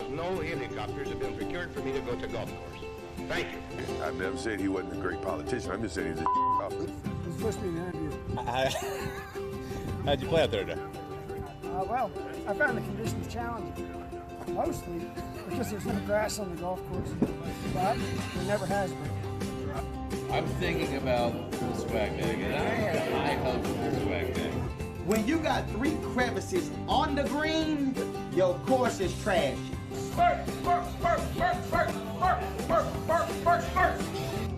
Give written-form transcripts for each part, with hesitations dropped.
No helicopters have been procured for me to go to golf course. Thank you. I've never said he wasn't a great politician. I'm just saying he's a officer. It's supposed to be an interview. How'd you play out there today? Well, I found the conditions challenging, mostly because there's no grass on the golf course, but there never has been. I'm thinking about the swag bag, and I have high hopes for the swag bag. When you got 3 crevices on the green, your course is trashy.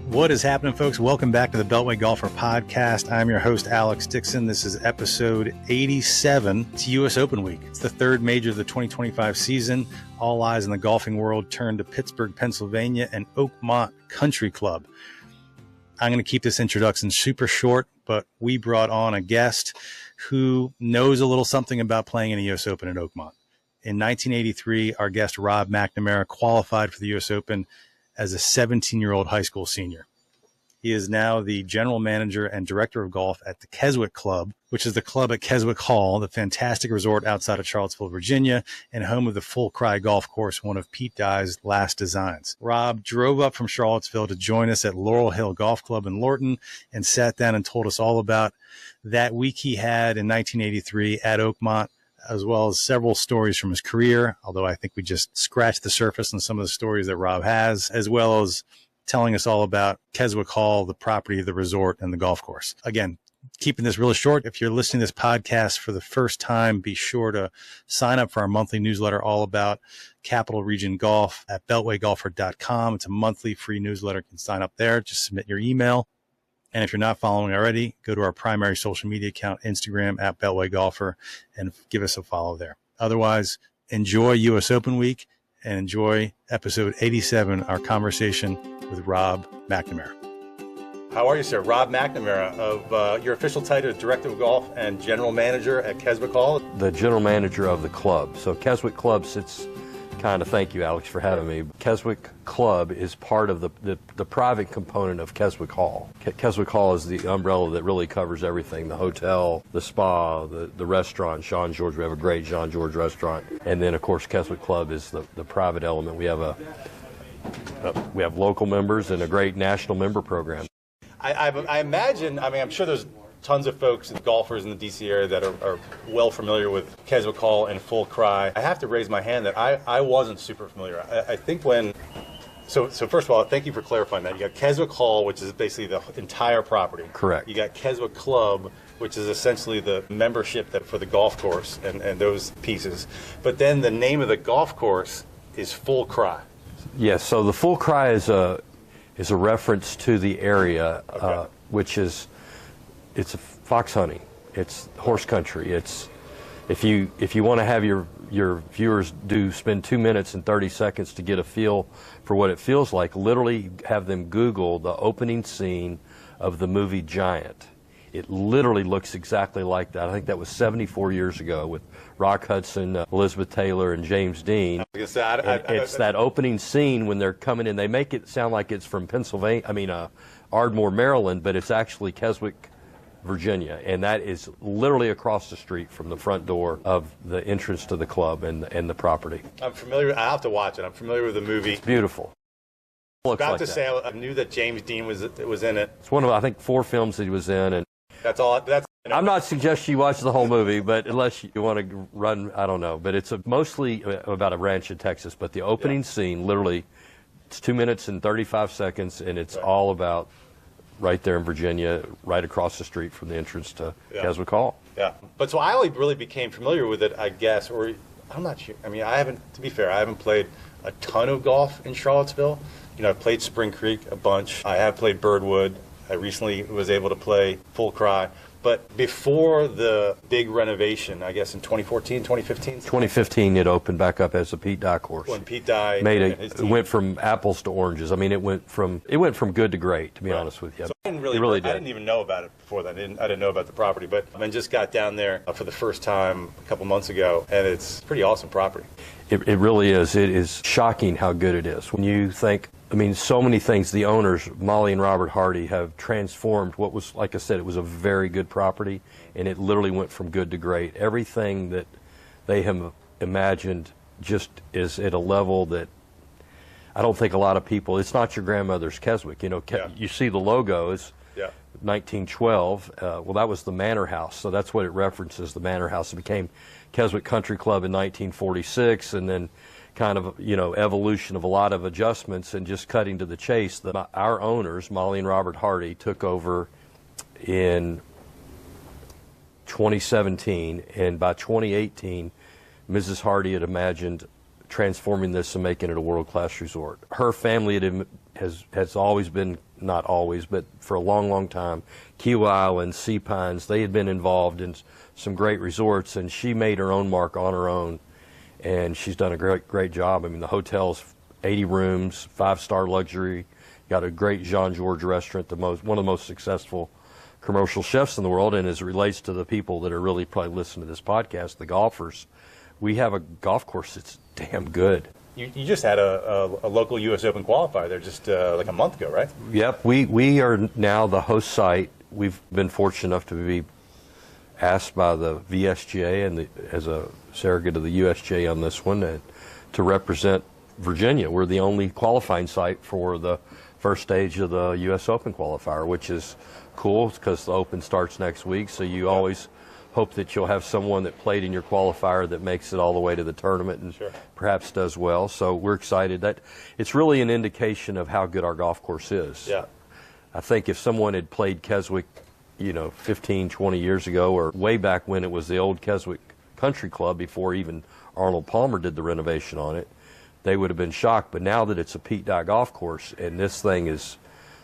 What is happening, folks? Welcome back to the Beltway Golfer Podcast. I'm your host, Alex Dixon. This is episode 87. It's U.S. Open week. It's the third major of the 2025 season. All eyes in the golfing world turn to Pittsburgh, Pennsylvania, and Oakmont Country Club. I'm going to keep this introduction super short, but we brought on a guest who knows a little something about playing in the U.S. Open at Oakmont. In 1983, our guest Rob McNamara qualified for the U.S. Open as a 17-year-old high school senior. He is now the general manager and director of golf at the Keswick Club, which is the club at Keswick Hall, the fantastic resort outside of Charlottesville, Virginia, and home of the Full Cry golf course, one of Pete Dye's last designs. Rob drove up from Charlottesville to join us at Laurel Hill Golf Club in Lorton and sat down and told us all about that week he had in 1983 at Oakmont, as well as several stories from his career, although I think we just scratched the surface on some of the stories that Rob has, as well as telling us all about Keswick Hall, the property, the resort, and the golf course. Again, keeping this really short. If you're listening to this podcast for the first time, be sure to sign up for our monthly newsletter all about Capital Region Golf at beltwaygolfer.com. It's a monthly free newsletter. You can sign up there. Just submit your email. And if you're not following already, go to our primary social media account, Instagram at Beltway Golfer, and give us a follow there. Otherwise, enjoy U.S. Open week and enjoy episode 87, our conversation with Rob McNamara. How are you, sir? Rob McNamara, of your official title is Director of Golf and General Manager at Keswick Hall. The General Manager of the club. So Keswick Club sits thank you, Alex, for having me. Keswick Club is part of the private component of Keswick Hall. Keswick Hall is the umbrella that really covers everything: the hotel, the spa, the restaurant, Jean George. We have a great Jean George restaurant. And then, of course, Keswick Club is the private element. We have local members and a great national member program. I imagine, I'm sure there's tons of folks and golfers in the D.C. area that are well familiar with Keswick Hall and Full Cry. I have to raise my hand that I wasn't super familiar. I think so first of all, thank you for clarifying that. You got Keswick Hall, which is basically the entire property. Correct. You got Keswick Club, which is essentially the membership for the golf course and those pieces. But then the name of the golf course is Full Cry. Yes, so the Full Cry is a reference to the area, Okay. which is it's a fox hunting. It's horse country. It's if you want to have your viewers spend 2 minutes and 30 seconds to get a feel for what it feels like, literally have them Google the opening scene of the movie Giant. It literally looks exactly like that. I think that was 74 years ago with Rock Hudson, Elizabeth Taylor, and James Dean. It's that opening scene when they're coming in. They make it sound like it's from Ardmore, Maryland, but it's actually Keswick, Virginia, and that is literally across the street from the front door of the entrance to the club and the property. I'm familiar. I have to watch it. I'm familiar with the movie. It's beautiful. I knew that James Dean was in it. It's one of, I think, 4 films that he was in, and that's all. I'm not suggesting you watch the whole movie, but unless you want to run, I don't know. But it's mostly about a ranch in Texas. But the opening scene, literally, it's 2 minutes and 35 seconds, and it's all about right there in Virginia, right across the street from the entrance to Keswick Hall. Yeah, but so I only really became familiar with it, I guess, or I'm not sure. I haven't, to be fair, I haven't played a ton of golf in Charlottesville. I've played Spring Creek a bunch. I have played Birdwood. I recently was able to play Full Cry. But before the big renovation, I guess in 2014, 2015? 2015, it opened back up as a Pete Dye course. When Pete Dye it went from apples to oranges. It went from good to great, to be honest with you. So I didn't even know about it before that. I didn't know about the property, but I just got down there for the first time a couple months ago, and it's a pretty awesome property. It really is. It is shocking how good it is. When you think, so many things, the owners, Molly and Robert Hardy, have transformed what was, like I said, it was a very good property, and it literally went from good to great. Everything that they have imagined just is at a level that I don't think a lot of people. It's not your grandmother's Keswick. You see the logo is 1912. Well, that was the Manor House, so that's what it references. The Manor House. It became Keswick Country Club in 1946, and then kind of evolution of a lot of adjustments. And just cutting to the chase, our owners, Molly and Robert Hardy, took over in 2017, and by 2018, Mrs. Hardy had imagined transforming this and making it a world-class resort. Her family has always been, not always, but for a long, long time, Kiawah Island, Sea Pines, they had been involved in some great resorts, and she made her own mark on her own, and she's done a great job. I mean, the hotel's 80 rooms, 5-star luxury, got a great Jean-Georges restaurant, one of the most successful commercial chefs in the world. And as it relates to the people that are really probably listening to this podcast, the golfers, we have a golf course that's damn good. You just had a local U.S. Open qualifier there just like a month ago, right? Yep. We are now the host site. We've been fortunate enough to be asked by the VSGA and as a surrogate of the USGA on this one to represent Virginia. We're the only qualifying site for the first stage of the U.S. Open qualifier, which is cool because the Open starts next week, so you always hope that you'll have someone that played in your qualifier that makes it all the way to the tournament and perhaps does well. So we're excited. That it's really an indication of how good our golf course is. Yeah. I think if someone had played Keswick, 15, 20 years ago, or way back when it was the old Keswick Country Club before even Arnold Palmer did the renovation on it, they would have been shocked. But now that it's a Pete Dye golf course, and this thing is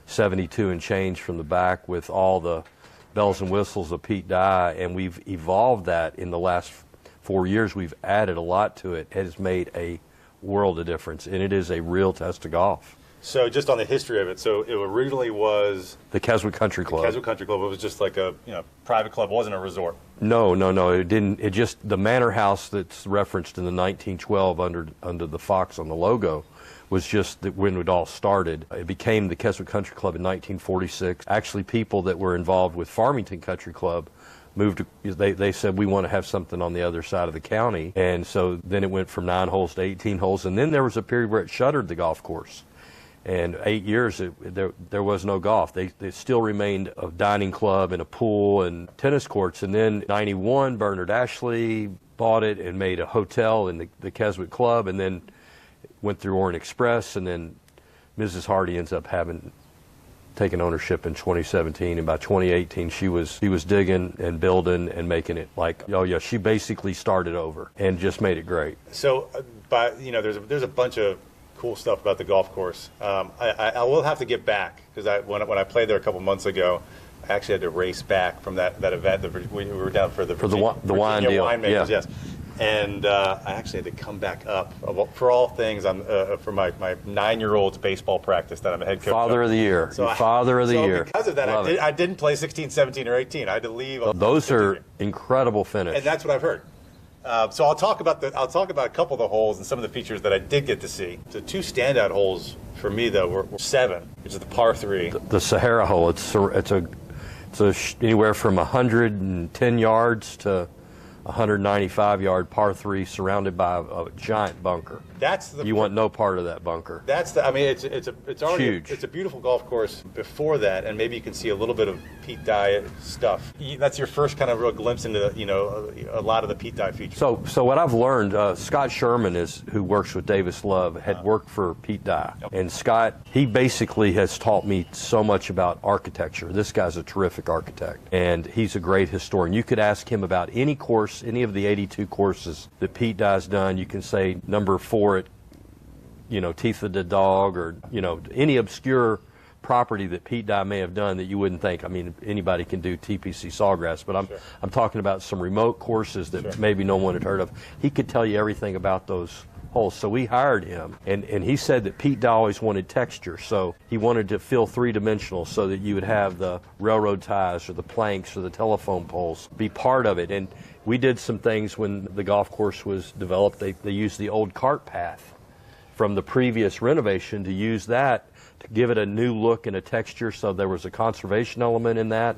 72 and change from the back with all the bells and whistles of Pete Dye, and we've evolved that in the last 4 years. We've added a lot to it. It has made a world of difference, and it is a real test of golf. So just on the history of it, so it originally was the Keswick Country Club. The Keswick Country Club. It was just like a private club. It wasn't a resort. No. It didn't. It just the Manor House that's referenced in the 1912 under the fox on the logo was just when it all started. It became the Keswick Country Club in 1946. Actually, people that were involved with Farmington Country Club moved. They said, we want to have something on the other side of the county, and so then it went from 9 holes to 18 holes, and then there was a period where it shuttered the golf course. And 8 years, there was no golf. They still remained a dining club and a pool and tennis courts. And then 91, Bernard Ashley bought it and made a hotel in the Keswick Club, and then went through Orient Express. And then Mrs. Hardy ends up taking ownership in 2017. And by 2018, she was digging and building and making it she basically started over and just made it great. So, there's a bunch of cool stuff about the golf course. I will have to get back because when I played there a couple months ago, I actually had to race back from that event. We were down for the wine deal. Winemakers, yes. And I actually had to come back up for all things. For my 9-year-old's baseball practice that I'm a head coach. Father of the year. Father of the year. Because of that, I didn't play 16, 17, or 18. I had to leave. Those are incredible finishes. And that's what I've heard. So I'll talk about a couple of the holes and some of the features that I did get to see. The two standout holes for me though were 7, which is the par 3. The Sahara hole. It's anywhere from 110 yards to 195-yard par 3 surrounded by a giant bunker. You want no part of that bunker. It's already huge. It's a beautiful golf course before that, and maybe you can see a little bit of Pete Dye stuff. That's your first kind of real glimpse into a lot of the Pete Dye features. So what I've learned, Scott Sherman who works with Davis Love, had worked for Pete Dye, and Scott, he basically has taught me so much about architecture. This guy's a terrific architect, and he's a great historian. You could ask him about any course, any of the 82 courses that Pete Dye's done. You can say number 4 at Teeth of the Dog, or any obscure property that Pete Dye may have done that you wouldn't think. I mean, anybody can do TPC Sawgrass, but I'm talking about some remote courses that maybe no one had heard of. He could tell you everything about those holes. So we hired him, and he said that Pete Dye always wanted texture, so he wanted to feel 3-dimensional so that you would have the railroad ties or the planks or the telephone poles be part of it. And we did some things when the golf course was developed. They used the old cart path from the previous renovation to use that to give it a new look and a texture, so there was a conservation element in that.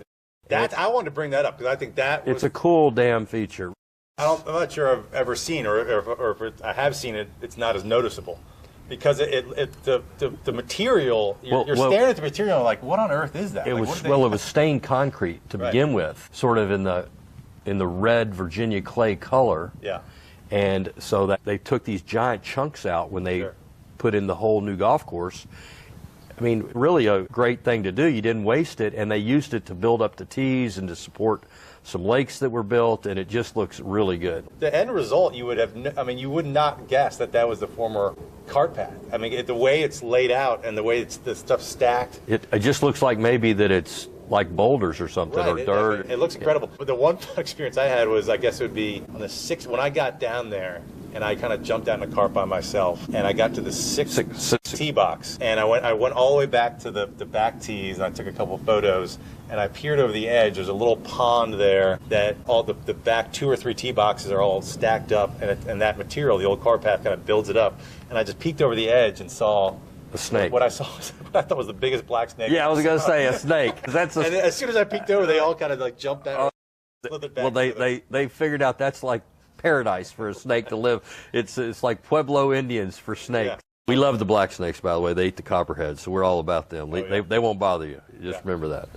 I wanted to bring that up because I think it's a cool damn feature. I'm not sure I've ever seen, or if I have seen it, it's not as noticeable. Because the material, you're staring at the material and like, what on earth is that? It like, was it was stained concrete to begin with, sort of in the red Virginia clay color. Yeah. And so that they took these giant chunks out when they put in the whole new golf course. I mean, really a great thing to do. You didn't waste it, and they used it to build up the tees and to support some lakes that were built, and it just looks really good. The end result, you would have, you would not guess that was the former cart path. I mean, the way it's laid out and the way the stuff's stacked. It just looks like maybe that it's like boulders or something, or dirt. It looks incredible. But the one experience I had was, I guess it would be on the 6th, when I got down there, and I kind of jumped out in the cart by myself, and I got to the sixth tee box, and I went all the way back to the back tees, and I took a couple of photos, and I peered over the edge. There's a little pond there that all the back 2 or 3 tee boxes are all stacked up, and that material, the old cart path, kind of builds it up. And I just peeked over the edge and saw a snake. What I saw was what I thought was the biggest black snake. Yeah, I was going to say a snake. And as soon as I peeked over, they all kind of like jumped out. Well, they figured out that's like paradise for a snake to live. It's like Pueblo Indians for snakes. Yeah. We love the black snakes, by the way. They eat the copperheads, so we're all about them. They won't bother you. Just remember that.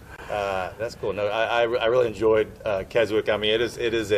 That's cool. No, I really enjoyed Keswick. I mean, it is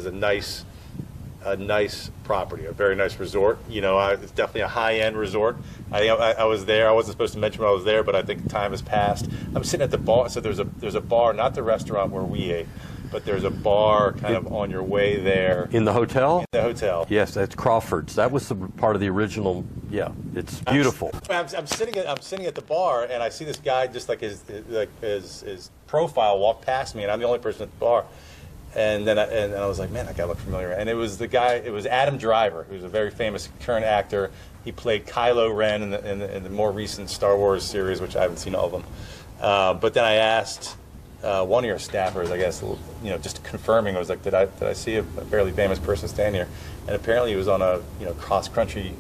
a nice property, a very nice resort. You know, it's definitely a high-end resort. I was there. I wasn't supposed to mention when I was there, but I think time has passed. I'm sitting at the bar. So there's a bar, not the restaurant where we ate, but there's a bar kind of on your way there. In the hotel? In the hotel. Yes, that's Crawford's. That was the part of the original. Yeah, it's beautiful. I'm sitting at the bar, and I see this guy, just like his profile, walk past me, and I'm the only person at the bar. And then I was like, man, that guy looked familiar. And it was Adam Driver, who's a very famous current actor. He played Kylo Ren in the more recent Star Wars series, which I haven't seen all of them. But then I asked one of your staffers, I guess, just confirming. I was like, did I see a fairly famous person stand here? And apparently he was on a cross-country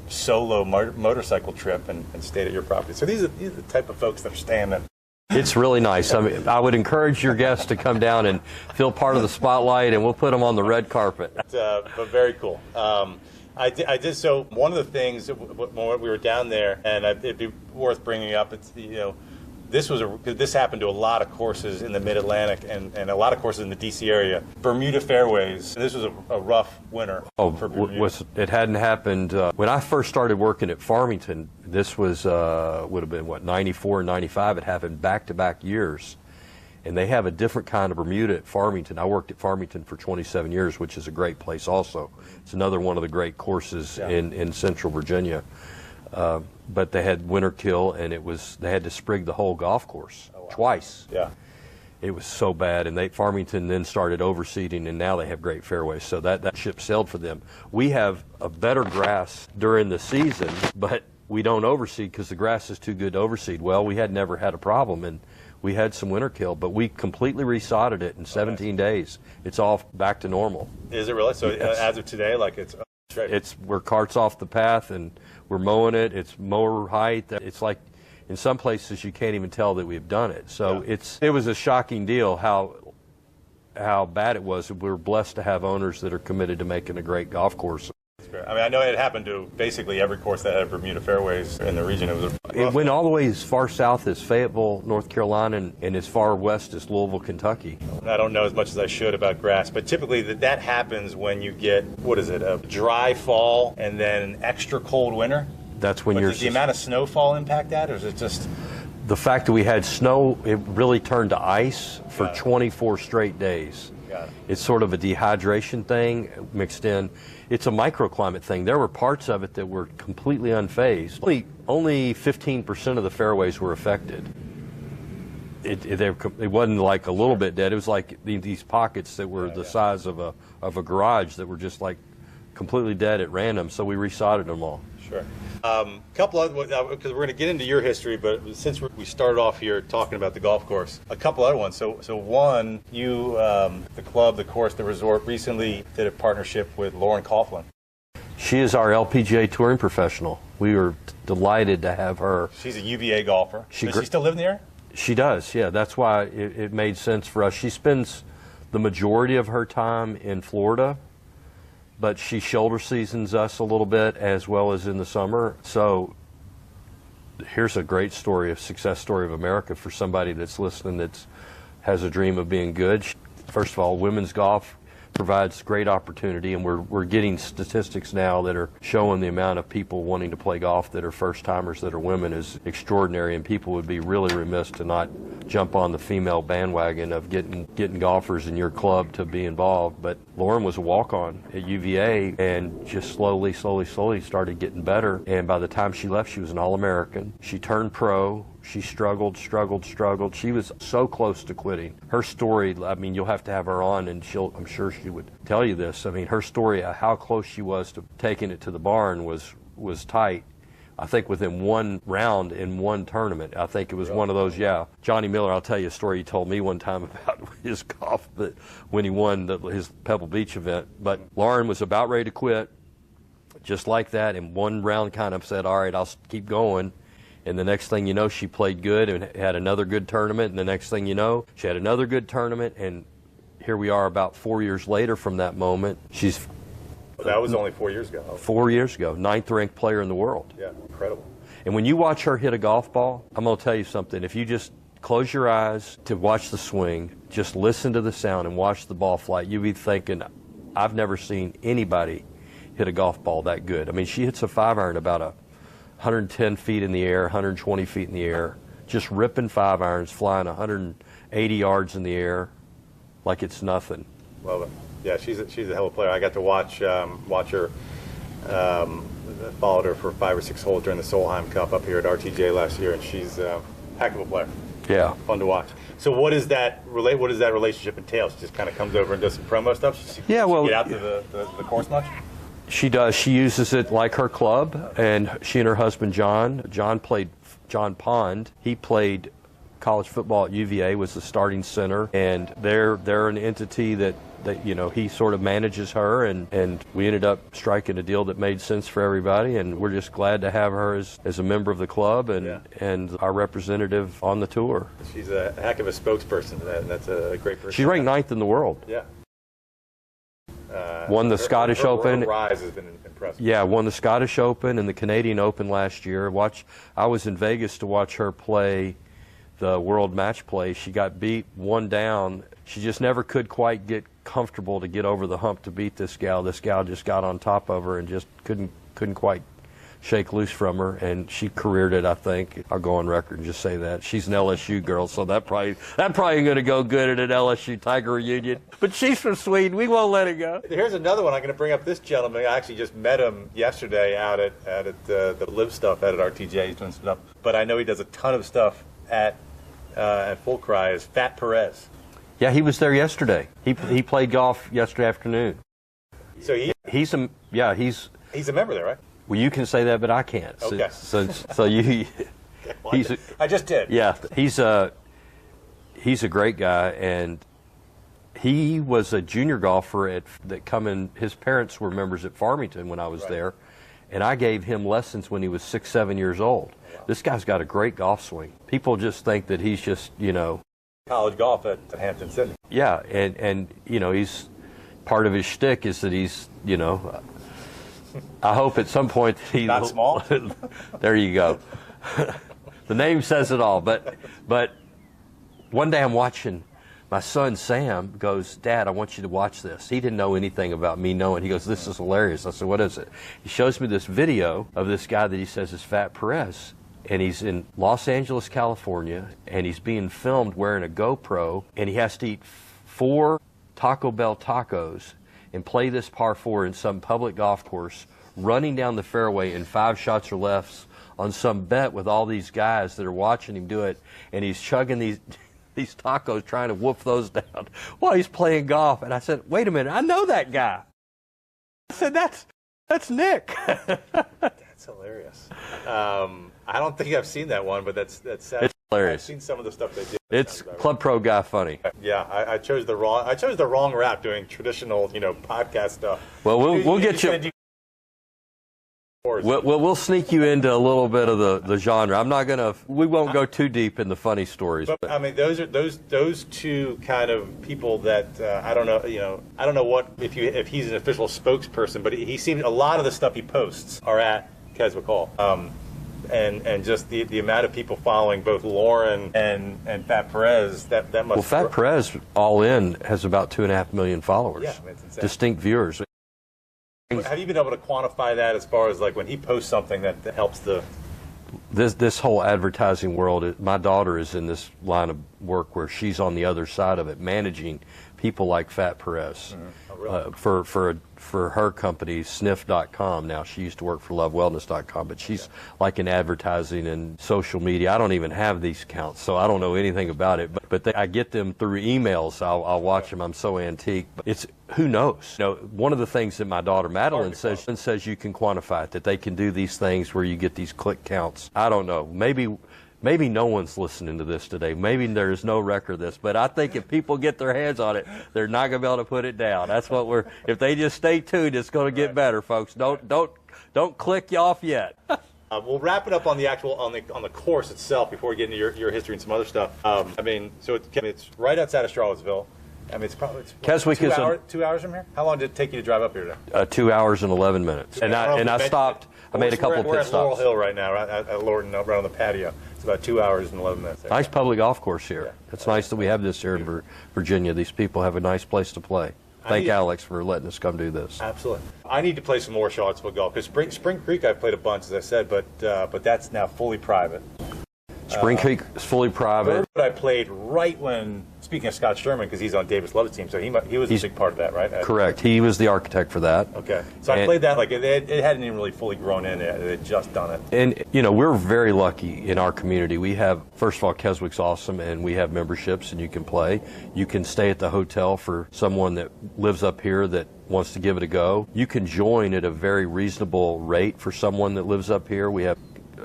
solo motorcycle trip and stayed at your property. So these are the type of folks that are staying there. It's really nice. I mean, I would encourage your guests to come down and feel part of the spotlight, and we'll put them on the red carpet. But very cool. I did. So one of the things when we were down there, and it'd be worth bringing up. It's this happened to a lot of courses in the Mid-Atlantic and a lot of courses in the D.C. area. Bermuda fairways. This was a rough winter. For Bermuda. It hadn't happened when I first started working at Farmington. This was would have been 94, 95. It happened back-to-back years, and they have a different kind of Bermuda at Farmington. I worked at Farmington for 27 years, which is a great place. Also, it's another one of the great courses in Central Virginia. But they had winter kill, and they had to sprig the whole golf course twice. Yeah, it was so bad, and Farmington then started overseeding, and now they have great fairways. So that ship sailed for them. We have a better grass during the season, but we don't overseed because the grass is too good to overseed. Well, we had never had a problem, and we had some winter kill, but we completely resodded it in 17 days. It's all back to normal. Is it really? So as of today, we're carts off the path, and we're mowing it. It's mower height. It's like in some places you can't even tell that we've done it. So it was a shocking deal how bad it was. We're blessed to have owners that are committed to making a great golf course. I mean, I know it happened to basically every course that had Bermuda fairways in the region. It went all the way as far south as Fayetteville, North Carolina, and as far west as Louisville, Kentucky. I don't know as much as I should about grass, but typically that happens when you get, a dry fall and then an extra cold winter? That's when does the amount of snowfall impact that, or is it just... The fact that we had snow, it really turned to ice for 24 straight days. Got it. It's sort of a dehydration thing mixed in. It's a microclimate thing. There were parts of it that were completely unfazed. Only 15% of the fairways were affected. It wasn't like a little bit dead. It was like these pockets that were the size of a garage that were just like completely dead at random. So we resodded them all. Sure. Couple other, because we're going to get into your history, but since we started off here talking about the golf course, a couple other ones. So one, you, the club, the course, the resort, recently did a partnership with Lauren Coughlin. She is our LPGA touring professional. We were delighted to have her. She's a UVA golfer. Does she still live in the area? She does, yeah. That's why it made sense for us. She spends the majority of her time in Florida, but she shoulder seasons us a little bit as well as in the summer. So here's a great story, a success story of America for somebody that's listening that has a dream of being good. First of all, women's golf provides great opportunity, and we're getting statistics now that are showing the amount of people wanting to play golf that are first-timers that are women is extraordinary, and people would be really remiss to not jump on the female bandwagon of getting golfers in your club to be involved. But Lauren was a walk-on at UVA and just slowly started getting better, and by the time she left, she was an All-American. She turned pro. She struggled. She was so close to quitting. Her story, I mean, you'll have to have her on, and I'm sure she would tell you this. I mean, her story, how close she was to taking it to the barn was tight. I think within one round in one tournament. I think it was one of those, Johnny Miller, I'll tell you a story he told me one time about his golf, but when he won his Pebble Beach event. But Lauren was about ready to quit, just like that, and one round kind of said, all right, I'll keep going. And the next thing you know, she played good and had another good tournament. And the next thing you know, she had another good tournament. And here we are about 4 years later from that moment. That was only 4 years ago. 4 years ago, 9th ranked player in the world. Yeah, incredible. And when you watch her hit a golf ball, I'm going to tell you something. If you just close your eyes to watch the swing, just listen to the sound and watch the ball fly, you'll be thinking, I've never seen anybody hit a golf ball that good. I mean, she hits a 5-iron about 110 feet in the air, 120 feet in the air, just ripping 5-irons, flying 180 yards in the air like it's nothing. Love it. Yeah, she's a hell of a player. I got to watch her, followed her for 5 or 6 holes during the Solheim Cup up here at RTJ last year, and she's a heck of a player. Yeah. Fun to watch. So what does that relationship entail? She just kind of comes over and does some promo stuff? She get out to the course much? She does. She uses it like her club, and she and her husband John Pond, he played college football at UVA, was the starting center, and they're an entity that he sort of manages her, and we ended up striking a deal that made sense for everybody, and we're just glad to have her as a member of the club and our representative on the tour. She's a heck of a spokesperson, and that's a great person. She's ranked 9th in the world. Yeah. Won the Scottish Open. Her rise has been impressive. Yeah, won the Scottish Open and the Canadian Open last year. I was in Vegas to watch her play the World Match Play. She got beat 1 down. She just never could quite get comfortable to get over the hump to beat this gal. This gal just got on top of her and just couldn't quite shake loose from her, and she careered it, I think. I'll go on record and just say that. She's an LSU girl, so that probably ain't going to go good at an LSU Tiger reunion. But she's from Sweden. We won't let it go. Here's another one. I'm going to bring up this gentleman. I actually just met him yesterday out at the Live stuff out at RTJ. He's doing stuff. But I know he does a ton of stuff at Full Cry is Fat Perez. Yeah, he was there yesterday. He played golf yesterday afternoon. So he's a member there, right? Well, you can say that, but I can't. Okay. So you. I just did. Yeah, he's a great guy, and he was a junior golfer his parents were members at Farmington when I was there, and I gave him lessons when he was 6, 7 years old. Wow. This guy's got a great golf swing. People just think that he's just, college golf at Hampton Sydney. Yeah, and he's part of his shtick is that he's, I hope at some point that he's not small. There you go. The name says it all. But one day I'm watching. My son Sam goes, Dad, I want you to watch this. He didn't know anything about me knowing. He goes, this is hilarious. I said, what is it? He shows me this video of this guy that he says is Fat Perez. And he's in Los Angeles, California, and he's being filmed wearing a GoPro, and he has to eat 4 Taco Bell tacos and play this par 4 in some public golf course, running down the fairway in 5 shots or less on some bet with all these guys that are watching him do it, and he's chugging these tacos, trying to whoop those down while he's playing golf. And I said, wait a minute, I know that guy. I said, that's Nick. That's hilarious. I don't think I've seen that one, but that's sad. It's hilarious. I've seen some of the stuff they did. It's Club Pro guy funny. Yeah, I chose the wrong route doing traditional, podcast stuff. Well, we'll get you. We'll sneak you into a little bit of the genre. I'm not gonna. We won't go too deep in the funny stories. But I mean, those two kind of people that I don't know. You know, I don't know what if he's an official spokesperson, but he seems a lot of the stuff he posts are at Keswick Hall. And just the amount of people following both Lauren and Fat Perez, that must. Well, Fat Perez all in has about 2.5 million followers. Yeah, I mean, it's insane. Distinct viewers. Have you been able to quantify that as far as like when he posts something that helps the? This whole advertising world. My daughter is in this line of work where she's on the other side of it, managing people like Fat Perez. Oh, really? For her company, sniff.com. Now, she used to work for lovewellness.com, but she's like in advertising and social media. I don't even have these accounts, so I don't know anything about it. But I get them through emails. I'll watch them. I'm so antique. But it's, who knows? You know, one of the things that my daughter Madeline says you can quantify it, that they can do these things where you get these click counts. I don't know. Maybe no one's listening to this today. Maybe there's no record of this. But I think if people get their hands on it, they're not going to be able to put it down. That's what if they just stay tuned, it's going to get better, folks. Don't click you off yet. We'll wrap it up on the actual on the course itself before we get into your history and some other stuff. I mean, so it's right outside of Charlottesville. I mean, it's probably Keswick is 2 hours from here. How long did it take you to drive up here today? 2 hours and 11 minutes. And I stopped. I made a couple pit stops. We're at Laurel Hill right now, right at Lorton, right on the patio. It's about 2 hours and 11 minutes. There. Nice public golf course here. Yeah. It's nice that we have this here in Virginia. These people have a nice place to play. Thank Alex for letting us come do this. Absolutely. I need to play some more Charlottesville golf because Spring Creek I've played a bunch, as I said, but that's now fully private. Spring Creek is fully private. But I played right when, speaking of Scott Sherman, because he's on Davis Love's team, so he was a big part of that, right? Correct. He was the architect for that. Okay. So I played that like it hadn't even really fully grown in yet. It had just done it. And, you know, we're very lucky in our community. We have, first of all, Keswick's awesome, and we have memberships, and you can play. You can stay at the hotel for someone that lives up here that wants to give it a go. You can join at a very reasonable rate for someone that lives up here. We have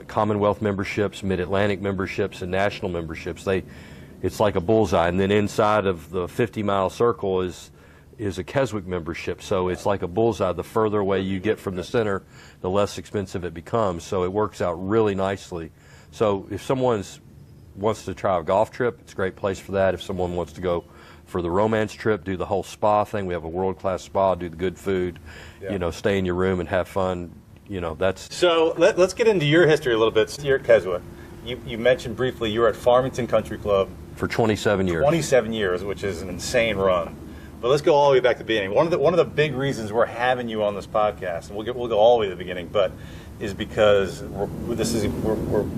Commonwealth memberships, Mid-Atlantic memberships, and national memberships. It's like a bullseye, and then inside of the 50-mile circle is a Keswick membership. So it's like a bullseye. The further away you get from the center, the less expensive it becomes. So it works out really nicely. So if someone wants to try a golf trip, it's a great place for that. If someone wants to go for the romance trip, do the whole spa thing. We have a world-class spa, do the good food, you know, stay in your room and have fun. You know, that's... So let's get into your history a little bit. You're at Keswick. You mentioned briefly you were at Farmington Country Club. For 27 years. 27 years, which is an insane run. But let's go all the way back to the beginning. One of the big reasons we're having you on this podcast, and we'll go all the way to the beginning, but is because we're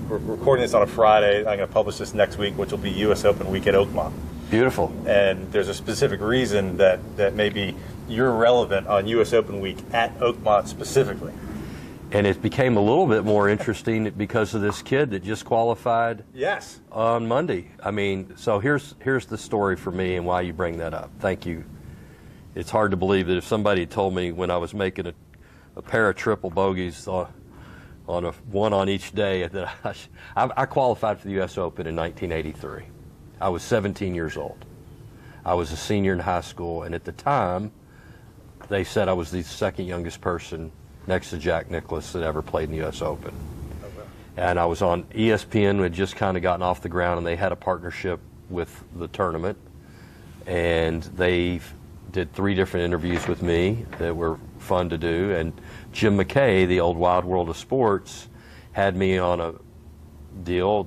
recording this on a Friday. I'm going to publish this next week, which will be U.S. Open week at Oakmont. Beautiful. And there's a specific reason that maybe you're relevant on U.S. Open week at Oakmont specifically. And it became a little bit more interesting because of this kid that just qualified. Yes. On Monday. I mean, so here's the story for me and why you bring that up. Thank you. It's hard to believe that if somebody told me when I was making a pair of triple bogeys on a one on each day that I qualified for the U.S. Open in 1983. I was 17 years old. I was a senior in high school, and at the time, they said I was the second youngest person next to Jack Nicklaus that ever played in the U.S. Open. Okay. And I was on ESPN, who had just kind of gotten off the ground, and they had a partnership with the tournament. And they did 3 different interviews with me that were fun to do. And Jim McKay, the old Wild World of Sports, had me on a deal,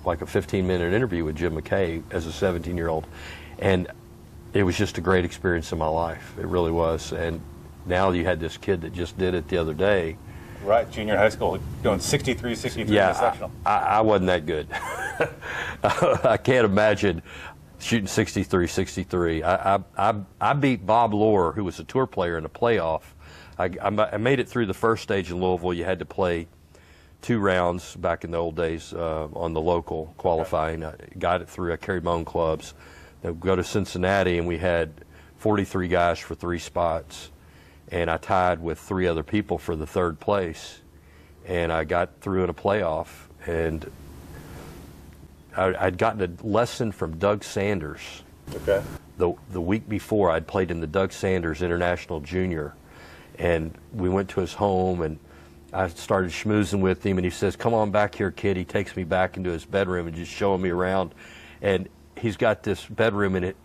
like a 15-minute interview with Jim McKay as a 17-year-old. And it was just a great experience in my life. It really was. And now you had this kid that just did it the other day. Right, junior high school, going 63 in the sectional. I wasn't that good. I can't imagine shooting 63. I beat Bob Lohr, who was a tour player, in a playoff. I made it through the first stage in Louisville. You had to play 2 rounds back in the old days on the local qualifying. I got it through. I carried my own clubs. Then go to Cincinnati, and we had 43 guys for 3 spots. And I tied with 3 other people for the 3rd place. And I got through in a playoff. And I'd gotten a lesson from Doug Sanders. Okay. The week before, I'd played in the Doug Sanders International Junior. And we went to his home, and I started schmoozing with him, and he says, "Come on back here, kid." He takes me back into his bedroom and just showing me around. And he's got this bedroom in it,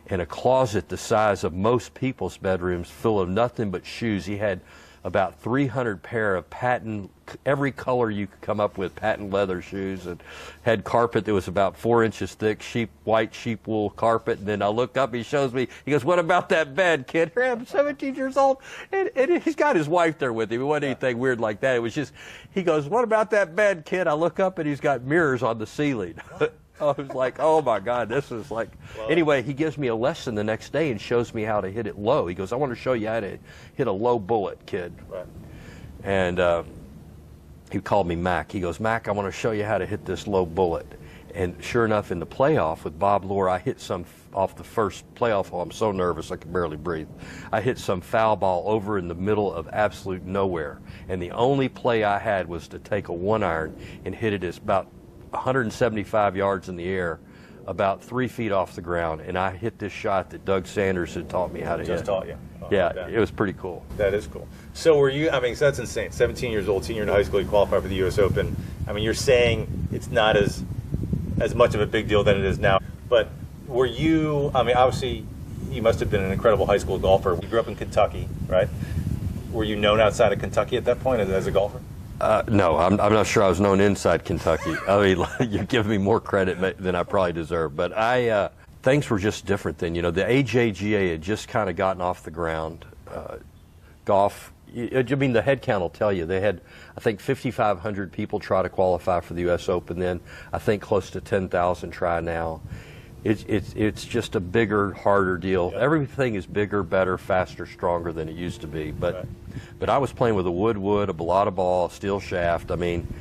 and a closet the size of most people's bedrooms, full of nothing but shoes. He had about 300 pair of patent, every color you could come up with, patent leather shoes, and had carpet that was about 4 inches thick, white sheep wool carpet. And then I look up, he shows me, he goes, "What about that bed, kid?" I'm 17 years old, and he's got his wife there with him. It wasn't anything weird like that. It was just, he goes, "What about that bed, kid?" I look up, and he's got mirrors on the ceiling. I was like, oh my God, this is like. Well, anyway, he gives me a lesson the next day and shows me how to hit it low. He goes, "I want to show you how to hit a low bullet, kid." Right. And he called me Mac. He goes, "Mac, I want to show you how to hit this low bullet." And sure enough, in the playoff with Bob Lohr, I hit some off the first playoff hole. I'm so nervous I could barely breathe. I hit some foul ball over in the middle of absolute nowhere. And the only play I had was to take a 1-iron and hit it as about 175 yards in the air, about 3 feet off the ground, and I hit this shot that Doug Sanders had taught me how to hit. Just taught you. Oh, yeah, it was pretty cool. That is cool. So were you, I mean, so that's insane. 17 years old, senior in high school, you qualified for the U.S. Open. I mean, you're saying it's not as much of a big deal than it is now. But were you, I mean, obviously, you must have been an incredible high school golfer. You grew up in Kentucky, right? Were you known outside of Kentucky at that point as a golfer? No, I'm not sure I was known inside Kentucky. I mean, you're giving me more credit than I probably deserve. But things were just different then. You know, the AJGA had just kind of gotten off the ground. Golf, I mean, the head count will tell you. They had, I think, 5,500 people try to qualify for the U.S. Open then. I think close to 10,000 try now. It's just a bigger, harder deal. Yep. Everything is bigger, better, faster, stronger than it used to be. But I was playing with a wood, a balata ball, a steel shaft. I mean,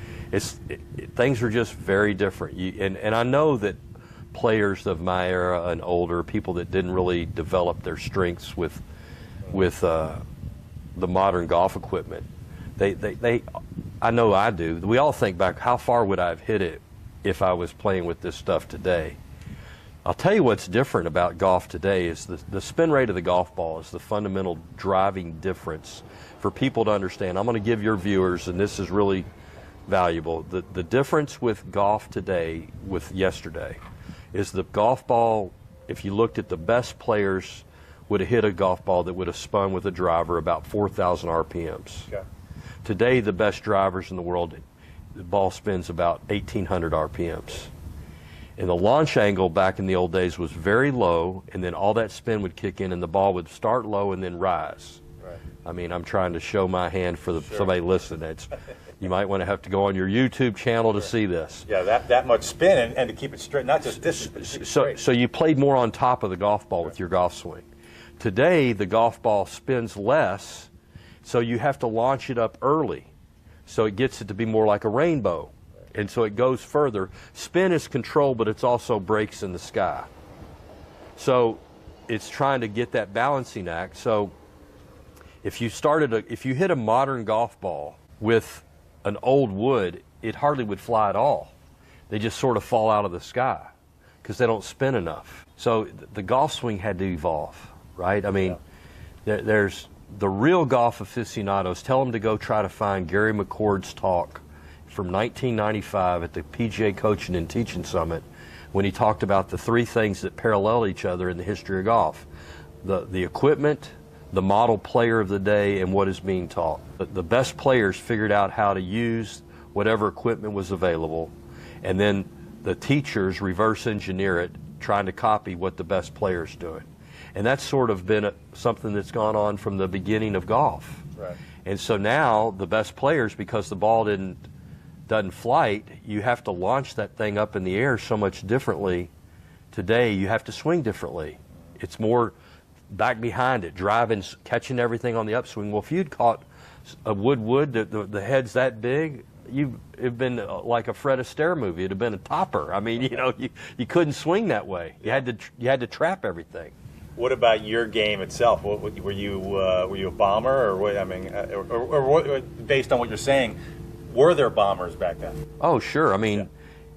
things are just very different. And I know that players of my era and older, people that didn't really develop their strengths with the modern golf equipment, I know I do. We all think back, how far would I have hit it if I was playing with this stuff today? I'll tell you what's different about golf today is the spin rate of the golf ball is the fundamental driving difference for people to understand. I'm going to give your viewers, and this is really valuable, the difference with golf today with yesterday is the golf ball, if you looked at the best players, would have hit a golf ball that would have spun with a driver about 4,000 RPMs. Okay. Today, the best drivers in the world, the ball spins about 1,800 RPMs. And the launch angle back in the old days was very low, and then all that spin would kick in, and the ball would start low and then rise. Right. I mean, I'm trying to show my hand for somebody listening. You might want to have to go on your YouTube channel to see this. Yeah, that much spin and to keep it straight, not just this. So you played more on top of the golf ball with your golf swing. Today, the golf ball spins less, so you have to launch it up early, so it gets it to be more like a rainbow. And so it goes further. Spin is control, but it's also breaks in the sky. So it's trying to get that balancing act. So if you hit a modern golf ball with an old wood, it hardly would fly at all. They just sort of fall out of the sky because they don't spin enough. So the golf swing had to evolve, right? I mean, there's the real golf aficionados. Tell them to go try to find Gary McCord's talk from 1995 at the PGA Coaching and Teaching Summit, when he talked about the three things that parallel each other in the history of golf: the equipment, the model player of the day, and what is being taught. The best players figured out how to use whatever equipment was available, and then the teachers reverse engineer it, trying to copy what the best players doing. And that's sort of been something that's gone on from the beginning of golf. Right. And so now the best players, because the ball doesn't flight, you have to launch that thing up in the air so much differently. Today, you have to swing differently. It's more back behind it, driving, catching everything on the upswing. Well, if you'd caught a wood, the head's that big, it'd been like a Fred Astaire movie. It'd have been a topper. I mean, you couldn't swing that way. You had to trap everything. What about your game itself? Were you a bomber, or what? I mean, or based on what you're saying, were there bombers back then? Oh, sure. I mean,